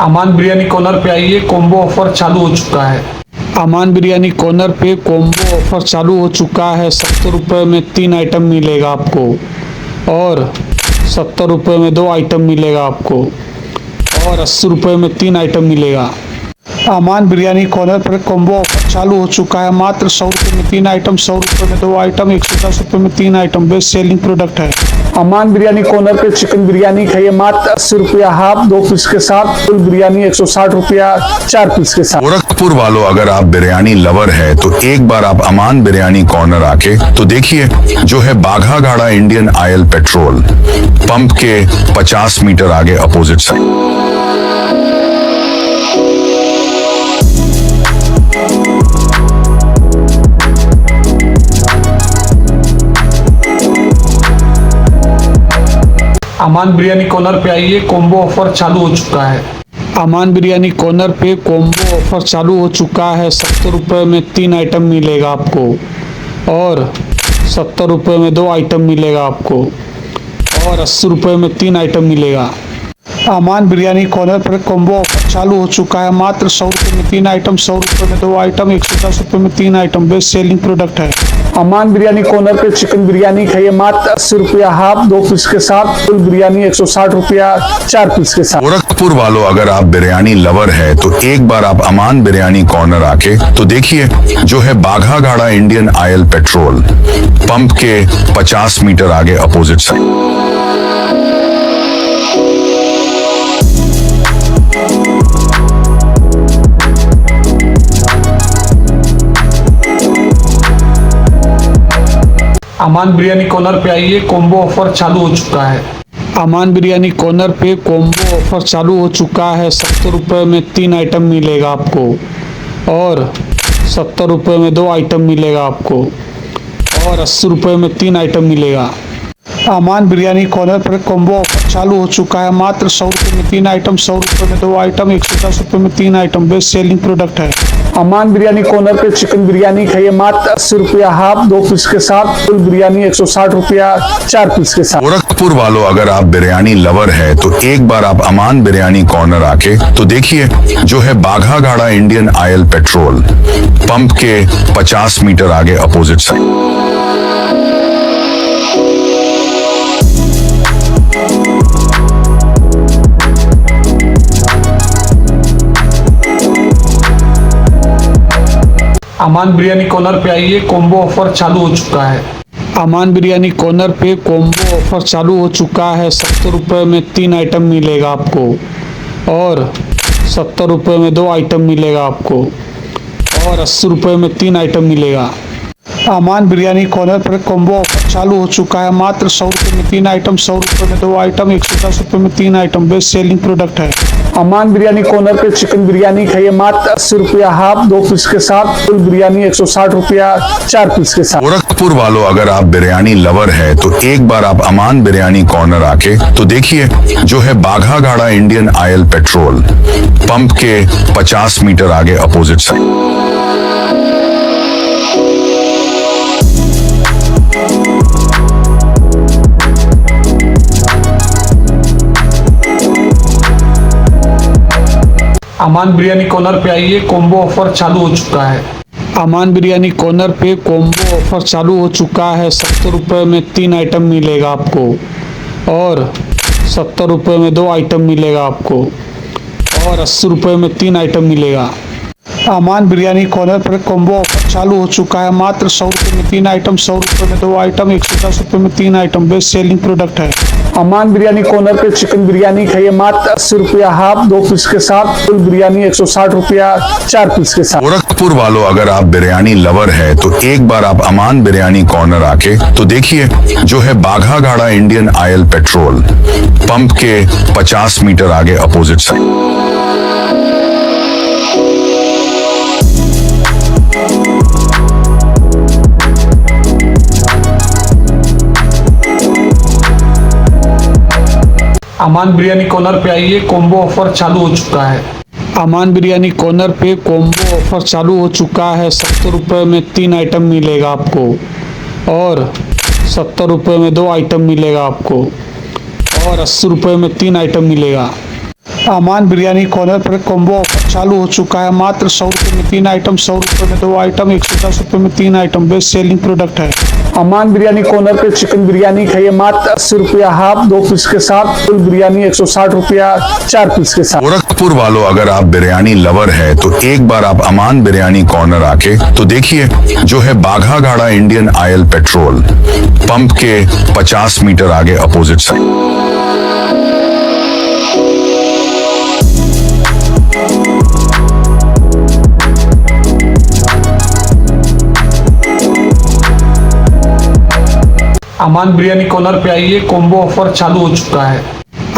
अमान बिरयानी कॉर्नर पे आइए, कॉम्बो ऑफर चालू हो चुका है। अमान बिरयानी कॉर्नर पे कॉम्बो ऑफर चालू हो चुका है। 70 रुपये में 3 आइटम मिलेगा आपको और 70 रुपये में 2 आइटम मिलेगा आपको और 80 रुपये में 3 आइटम मिलेगा। अमान बिरयानी कॉर्नर पर कॉम्बो ऑफर चालू हो चुका है। मात्र 100 रुपये में 3 आइटम, 100 रुपये में 2 आइटम, 110 रुपये में 3 आइटम। बेस्ट सेलिंग प्रोडक्ट है। अमान बिरयानी कॉर्नर पे चिकन बिरयानी खाइए मात्र 80 रुपया हाफ 2 पीस के साथ, फुल बिरयानी 160 रुपया 4 पीस के साथ। गोरखपुर वालों, अगर आप बिरयानी लवर है तो एक बार आप अमान बिरयानी कॉर्नर आके तो देखिए, जो है बाघा गाड़ा इंडियन ऑयल पेट्रोल पंप के 50 मीटर आगे अपोजिट साइड। अमान बिरयानी कॉर्नर पे आइए, कॉम्बो ऑफर चालू हो चुका है। अमान बिरयानी कॉर्नर पे कॉम्बो ऑफर चालू हो चुका है। 70 रुपये में 3 आइटम मिलेगा आपको और 70 रुपये में 2 आइटम मिलेगा आपको और 80 रुपये में 3 आइटम मिलेगा। अमान बिरयानी कॉर्नर पर कॉम्बो ऑफर चालू हो चुका है। मात्र 100 रुपये में 3 आइटम, 100 रुपये में 2 आइटम, 110 रुपये में 3 आइटम। बेस्ट सेलिंग प्रोडक्ट है। अमान बिरयानी कॉर्नर पे चिकन बिरयानी खाइए मात्र 80 रुपया हाफ 2 पीस के साथ, फुल बिरयानी 160 रुपया 4 पीस के साथ। गोरखपुर वालों, अगर आप बिरयानी लवर है तो एक बार आप अमान बिरयानी कॉर्नर आके तो देखिए, जो है बाघा गाड़ा इंडियन ऑयल पेट्रोल पंप के 50 मीटर आगे अपोजिट साइड। अमान बिरयानी कॉर्नर पे आइए, कॉम्बो ऑफर चालू हो चुका है। अमान बिरयानी कॉर्नर पे कॉम्बो ऑफर चालू हो चुका है। 70 रुपये में 3 आइटम मिलेगा आपको और 70 रुपये में 2 आइटम मिलेगा आपको और 80 रुपये में 3 आइटम मिलेगा। अमान बिरयानी कॉर्नर पर कॉम्बो ऑफर चालू हो चुका है। मात्र 100 रुपये में 3 आइटम, 100 रुपये में 2 आइटम, 110 रुपये में 3 आइटम। बेस्ट सेलिंग प्रोडक्ट है। अमान बिरयानी कॉर्नर पे चिकन बिरयानी खाइए मात्र 80 रुपया हाफ 2 पीस के साथ, फुल बिरयानी 160 रुपया 4 पीस के साथ। गोरखपुर वालों, अगर आप बिरयानी लवर है तो एक बार आप अमान बिरयानी कॉर्नर आके तो देखिए, जो है बाघा गाड़ा इंडियन ऑयल पेट्रोल पंप के 50 मीटर आगे अपोजिट साइड। अमान बिरयानी कॉर्नर पे आइए, कॉम्बो ऑफर चालू हो चुका है। अमान बिरयानी कॉर्नर पे कॉम्बो ऑफर चालू हो चुका है। 70 रुपये में 3 आइटम मिलेगा आपको और 70 रुपये में 2 आइटम मिलेगा आपको और 80 रुपये में 3 आइटम मिलेगा। अमान बिरयानी कॉर्नर पर कॉम्बो ऑफर चालू हो चुका है। मात्र 100 रुपये में 3 आइटम, 100 रुपये में 2 आइटम, 110 रुपये में 3 आइटम। बेस्ट सेलिंग प्रोडक्ट है। अमान बिरयानी कॉर्नर पे चिकन बिरयानी खाइए मात्र 80 रुपया हाफ 2 पीस के साथ, फुल बिरयानी 160 रुपया 4 पीस के साथ। गोरखपुर वालों, अगर आप बिरयानी लवर है तो एक बार आप अमान बिरयानी कॉर्नर आके तो देखिए, जो है बाघा गाड़ा इंडियन ऑयल पेट्रोल पंप के 50 मीटर आगे अपोजिट साइड। अमान बिरयानी कॉर्नर पे आइए, कॉम्बो ऑफर चालू हो चुका है। अमान बिरयानी कॉर्नर पे कॉम्बो ऑफर चालू हो चुका है। 70 रुपये में 3 आइटम मिलेगा आपको और 70 रुपये में 2 आइटम मिलेगा आपको और 80 रुपये में 3 आइटम मिलेगा। अमान बिरयानी कॉर्नर पर कॉम्बो ऑफर चालू हो चुका है। मात्र 100 रुपये में 3 आइटम, 100 रुपये में 2 आइटम, 110 रुपये में 3 आइटम। बेस्ट सेलिंग प्रोडक्ट है। अमान बिरयानी कॉर्नर पे चिकन बिरयानी खाइए मात्र 80 रुपया हाफ 2 पीस के साथ, फुल बिरयानी 160 रुपया 4 पीस के साथ। गोरखपुर वालों, अगर आप बिरयानी लवर है तो एक बार आप अमान बिरयानी कॉर्नर आके तो देखिए, जो है बाघा गाड़ा इंडियन ऑयल पेट्रोल पंप के 50 मीटर आगे अपोजिट साइड। अमान बिरयानी कॉर्नर पे आइए, कॉम्बो ऑफर चालू हो चुका है। अमान बिरयानी कॉर्नर पे कॉम्बो ऑफर चालू हो चुका है। 70 रुपये में 3 आइटम मिलेगा आपको और 70 रुपये में 2 आइटम मिलेगा आपको और 80 रुपये में 3 आइटम मिलेगा। अमान बिरयानी कॉर्नर पर कॉम्बो ऑफर चालू हो चुका है। मात्र 100 रुपये में 3 आइटम, 100 रुपये में 2 आइटम, 110 रुपये में 3 आइटम। बेस्ट सेलिंग प्रोडक्ट है। अमान बिरयानी कॉर्नर पे चिकन बिरयानी खाइए मात्र 80 रुपया हाफ 2 पीस के साथ, फुल बिरयानी 160 रुपया 4 पीस के साथ। गोरखपुर वालों, अगर आप बिरयानी लवर है तो एक बार आप अमान बिरयानी कॉर्नर आके तो देखिए, जो है बाघा गाड़ा इंडियन ऑयल पेट्रोल पंप के 50 मीटर आगे अपोजिट साइड। अमान बिरयानी कॉर्नर पे आइए, कॉम्बो ऑफर चालू हो चुका है।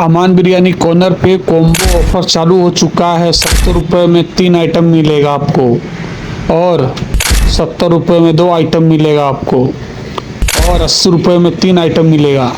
अमान बिरयानी कॉर्नर पे कॉम्बो ऑफर चालू हो चुका है। 70 रुपये में 3 आइटम मिलेगा आपको और 70 रुपये में 2 आइटम मिलेगा आपको और 80 रुपये में 3 आइटम मिलेगा।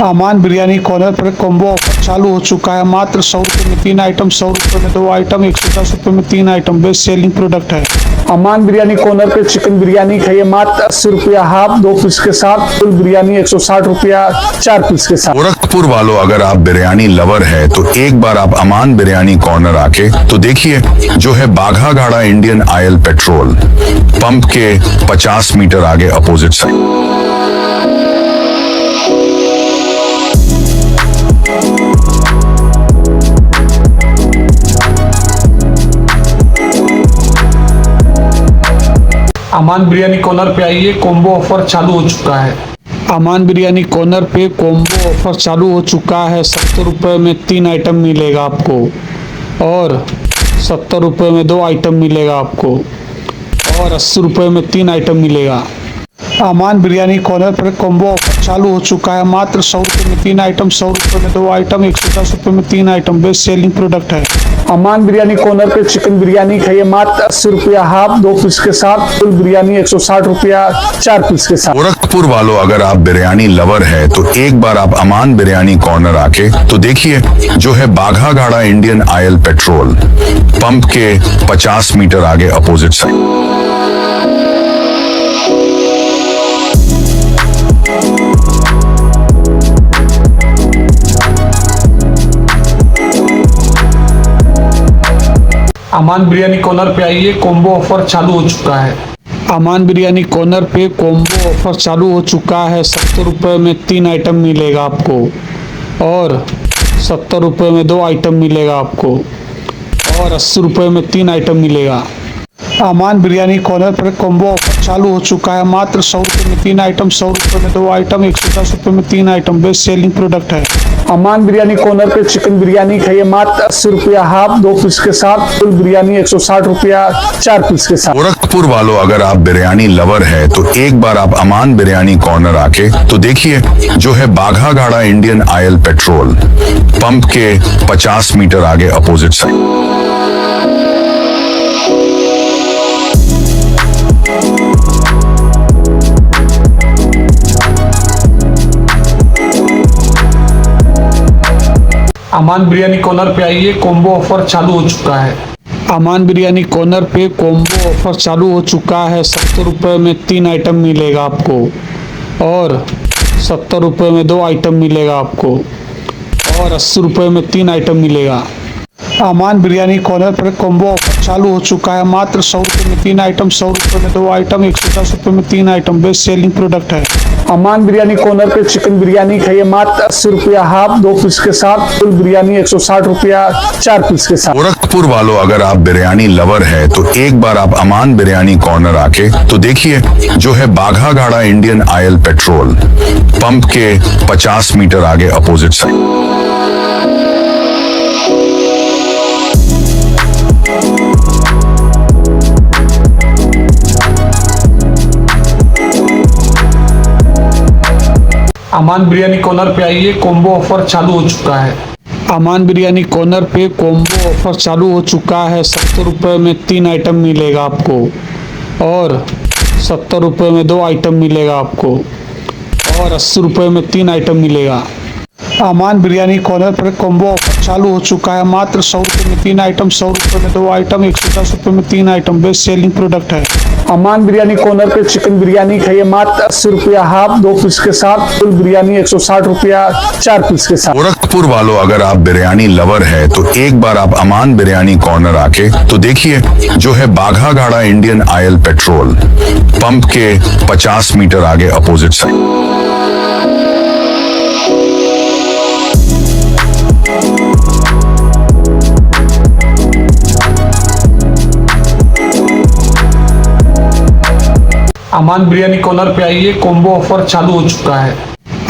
अमान बिरयानी कॉर्नर पर कॉम्बो ऑफर चालू हो चुका है। मात्र 100 रुपये में 3 आइटम, 100 रुपये में 2 आइटम, 110 रुपये में 3 आइटम। बेस्ट सेलिंग प्रोडक्ट है। अमान बिरयानी कॉर्नर पे चिकन बिरयानी खाइए मात्र 80 रुपया हाफ 2 पीस के साथ, फुल बिरयानी 160 रुपया 4 पीस के साथ। गोरखपुर वालों, अगर आप बिरयानी लवर है तो एक बार आप अमान बिरयानी कॉर्नर आके तो देखिए, जो है बाघा गाड़ा इंडियन ऑयल पेट्रोल पंप के 50 मीटर आगे अपोजिट साइड। अमान बिरयानी कॉर्नर पे आइए, कॉम्बो ऑफर चालू हो चुका है। अमान बिरयानी कॉर्नर पे कॉम्बो ऑफर चालू हो चुका है। 70 रुपये में 3 आइटम मिलेगा आपको और 70 रुपये में 2 आइटम मिलेगा आपको और 80 रुपये में 3 आइटम मिलेगा। अमान बिरयानी कॉर्नर पर कॉम्बो ऑफर चालू हो चुका है। मात्र 100 रुपये में 3 आइटम, 100 रुपये में 2 आइटम, 110 रुपये में 3 आइटम। बेस्ट सेलिंग प्रोडक्ट है। अमान बिरयानी कॉर्नर पे चिकन बिरयानी खाइए मात्र 80 रुपया हाफ 2 पीस के साथ, फुल बिरयानी 160 रुपया 4 पीस के साथ। गोरखपुर वालों, अगर आप बिरयानी लवर है तो एक बार आप अमान बिरयानी कॉर्नर आके तो देखिए, जो है बाघा गाड़ा इंडियन ऑयल पेट्रोल पंप के 50 मीटर आगे अपोजिट साइड। अमान बिरयानी कॉर्नर पे आइए, कॉम्बो ऑफर चालू हो चुका है। अमान बिरयानी कॉर्नर पे कॉम्बो ऑफर चालू हो चुका है। 70 रुपये में 3 आइटम मिलेगा आपको और 70 रुपये में 2 आइटम मिलेगा आपको और 80 रुपये में 3 आइटम मिलेगा। अमान बिरयानी कॉर्नर पर कॉम्बो ऑफर चालू हो चुका है। मात्र 100 रुपये में 3 आइटम, 100 रुपये में 2 आइटम, 110 रुपये में 3 आइटम। बेस्ट सेलिंग प्रोडक्ट है। अमान बिरयानी कॉर्नर पे चिकन बिरयानी खाइए मात्र 80 रुपया हाफ 2 पीस के साथ, फुल बिरयानी 160 रुपया 4 पीस के साथ। गोरखपुर वालों, अगर आप बिरयानी लवर है तो एक बार आप अमान बिरयानी कॉर्नर आके तो देखिए, जो है बाघा गाड़ा इंडियन ऑयल पेट्रोल पंप के 50 मीटर आगे अपोजिट साइड। अमान बिरयानी कॉर्नर पे आइए, कॉम्बो ऑफर चालू हो चुका है। अमान बिरयानी कॉर्नर पे कॉम्बो ऑफर चालू हो चुका है। 70 रुपये में 3 आइटम मिलेगा आपको और 70 रुपये में 2 आइटम मिलेगा आपको और 80 रुपये में 3 आइटम मिलेगा। अमान बिरयानी कॉर्नर पर कॉम्बो ऑफर चालू हो चुका है। मात्र 100 रुपये में 3 आइटम, 100 रुपये में 2 आइटम, 110 रुपये में 3 आइटम। बेस्ट सेलिंग प्रोडक्ट है। अमान बिरयानी कॉर्नर पे चिकन बिरयानी खाइए मात्र 80 रुपया हाफ 2 पीस के साथ, फुल बिरयानी 160 रुपया 4 पीस के साथ। गोरखपुर वालों, अगर आप बिरयानी लवर है तो एक बार आप अमान बिरयानी कॉर्नर आके तो देखिए, जो है बाघा गाड़ा इंडियन ऑयल पेट्रोल पंप के 50 मीटर आगे अपोजिट साइड। अमान बिरयानी कॉर्नर पे आइए, कॉम्बो ऑफर चालू हो चुका है। अमान बिरयानी कॉर्नर पे कॉम्बो ऑफर चालू हो चुका है। 70 रुपये में 3 आइटम मिलेगा आपको और 70 रुपये में 2 आइटम मिलेगा आपको और 80 रुपये में 3 आइटम मिलेगा। अमान बिरयानी कॉर्नर पर कॉम्बो ऑफर चालू हो चुका है। मात्र 100 रुपये में 3 आइटम, 100 रुपये में 2 आइटम, 110 रुपये में 3 आइटम। बेस्ट सेलिंग प्रोडक्ट है। अमान बिरयानी कॉर्नर पे चिकन बिरयानी खाइए मात्र 80 रुपया हाफ 2 पीस के साथ, फुल बिरयानी 160 रुपया 4 पीस के साथ। गोरखपुर वालों, अगर आप बिरयानी लवर है तो एक बार आप अमान बिरयानी कॉर्नर आके तो देखिए, जो है बाघा गाड़ा इंडियन ऑयल पेट्रोल पंप के 50 मीटर आगे अपोजिट साइड। अमान बिरयानी कॉर्नर पे आइए, कॉम्बो ऑफर चालू हो चुका है।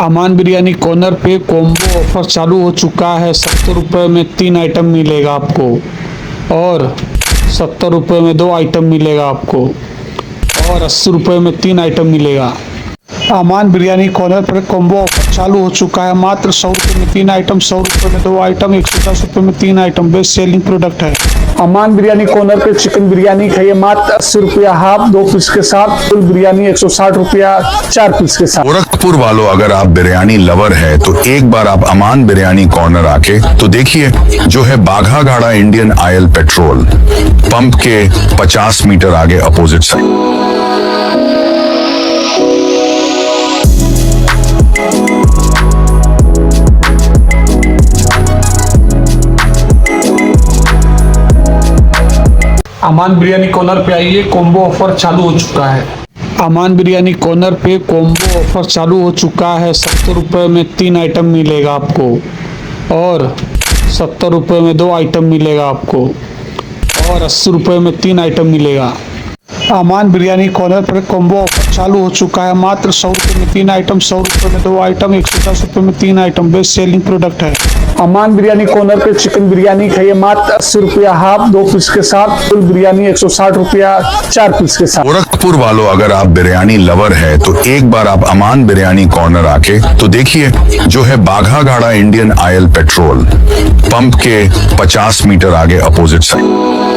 अमान बिरयानी कॉर्नर पे कॉम्बो ऑफर चालू हो चुका है। 70 रुपये में 3 आइटम मिलेगा आपको और 70 रुपये में 2 आइटम मिलेगा आपको और 80 रुपये में 3 आइटम मिलेगा। अमान बिरयानी कॉर्नर पर कॉम्बो ऑफर चालू हो चुका है। मात्र 100 रुपये में 3 आइटम, 100 रुपये में 2 आइटम, 110 रुपये में 3 आइटम। बेस्ट सेलिंग प्रोडक्ट है। अमान बिरयानी कॉर्नर पे चिकन बिरयानी खाइए मात्र 80 रुपया हाफ 2 पीस के साथ, फुल बिरयानी 160 रुपया 4 पीस के साथ। गोरखपुर वालों, अगर आप बिरयानी लवर है तो एक बार आप अमान बिरयानी कॉर्नर आके तो देखिए, जो है बाघा गाड़ा इंडियन ऑयल पेट्रोल पंप के 50 मीटर आगे अपोजिट साइड। अमान बिरयानी कॉर्नर पे आइए, कॉम्बो ऑफर चालू हो चुका है। अमान बिरयानी कॉर्नर पे कॉम्बो ऑफर चालू हो चुका है। 70 रुपये में 3 आइटम मिलेगा आपको और 70 रुपये में 2 आइटम मिलेगा आपको और 80 रुपये में 3 आइटम मिलेगा। अमान बिरयानी कॉर्नर पर कॉम्बो ऑफर चालू हो चुका है। मात्र 100 रुपये में 3 आइटम, 100 रुपये में 2 आइटम, 110 रुपये में 3 आइटम। बेस्ट सेलिंग प्रोडक्ट है। अमान बिरयानी कॉर्नर पे चिकन बिरयानी खाइए मात्र 80 रुपया हाफ 2 पीस के साथ, फुल बिरयानी 160 रुपया 4 पीस के साथ। गोरखपुर वालों, अगर आप बिरयानी लवर है तो एक बार आप अमान बिरयानी कॉर्नर आके तो देखिए, जो है बाघा गाड़ा इंडियन ऑयल पेट्रोल पंप के 50 मीटर आगे अपोजिट साइड।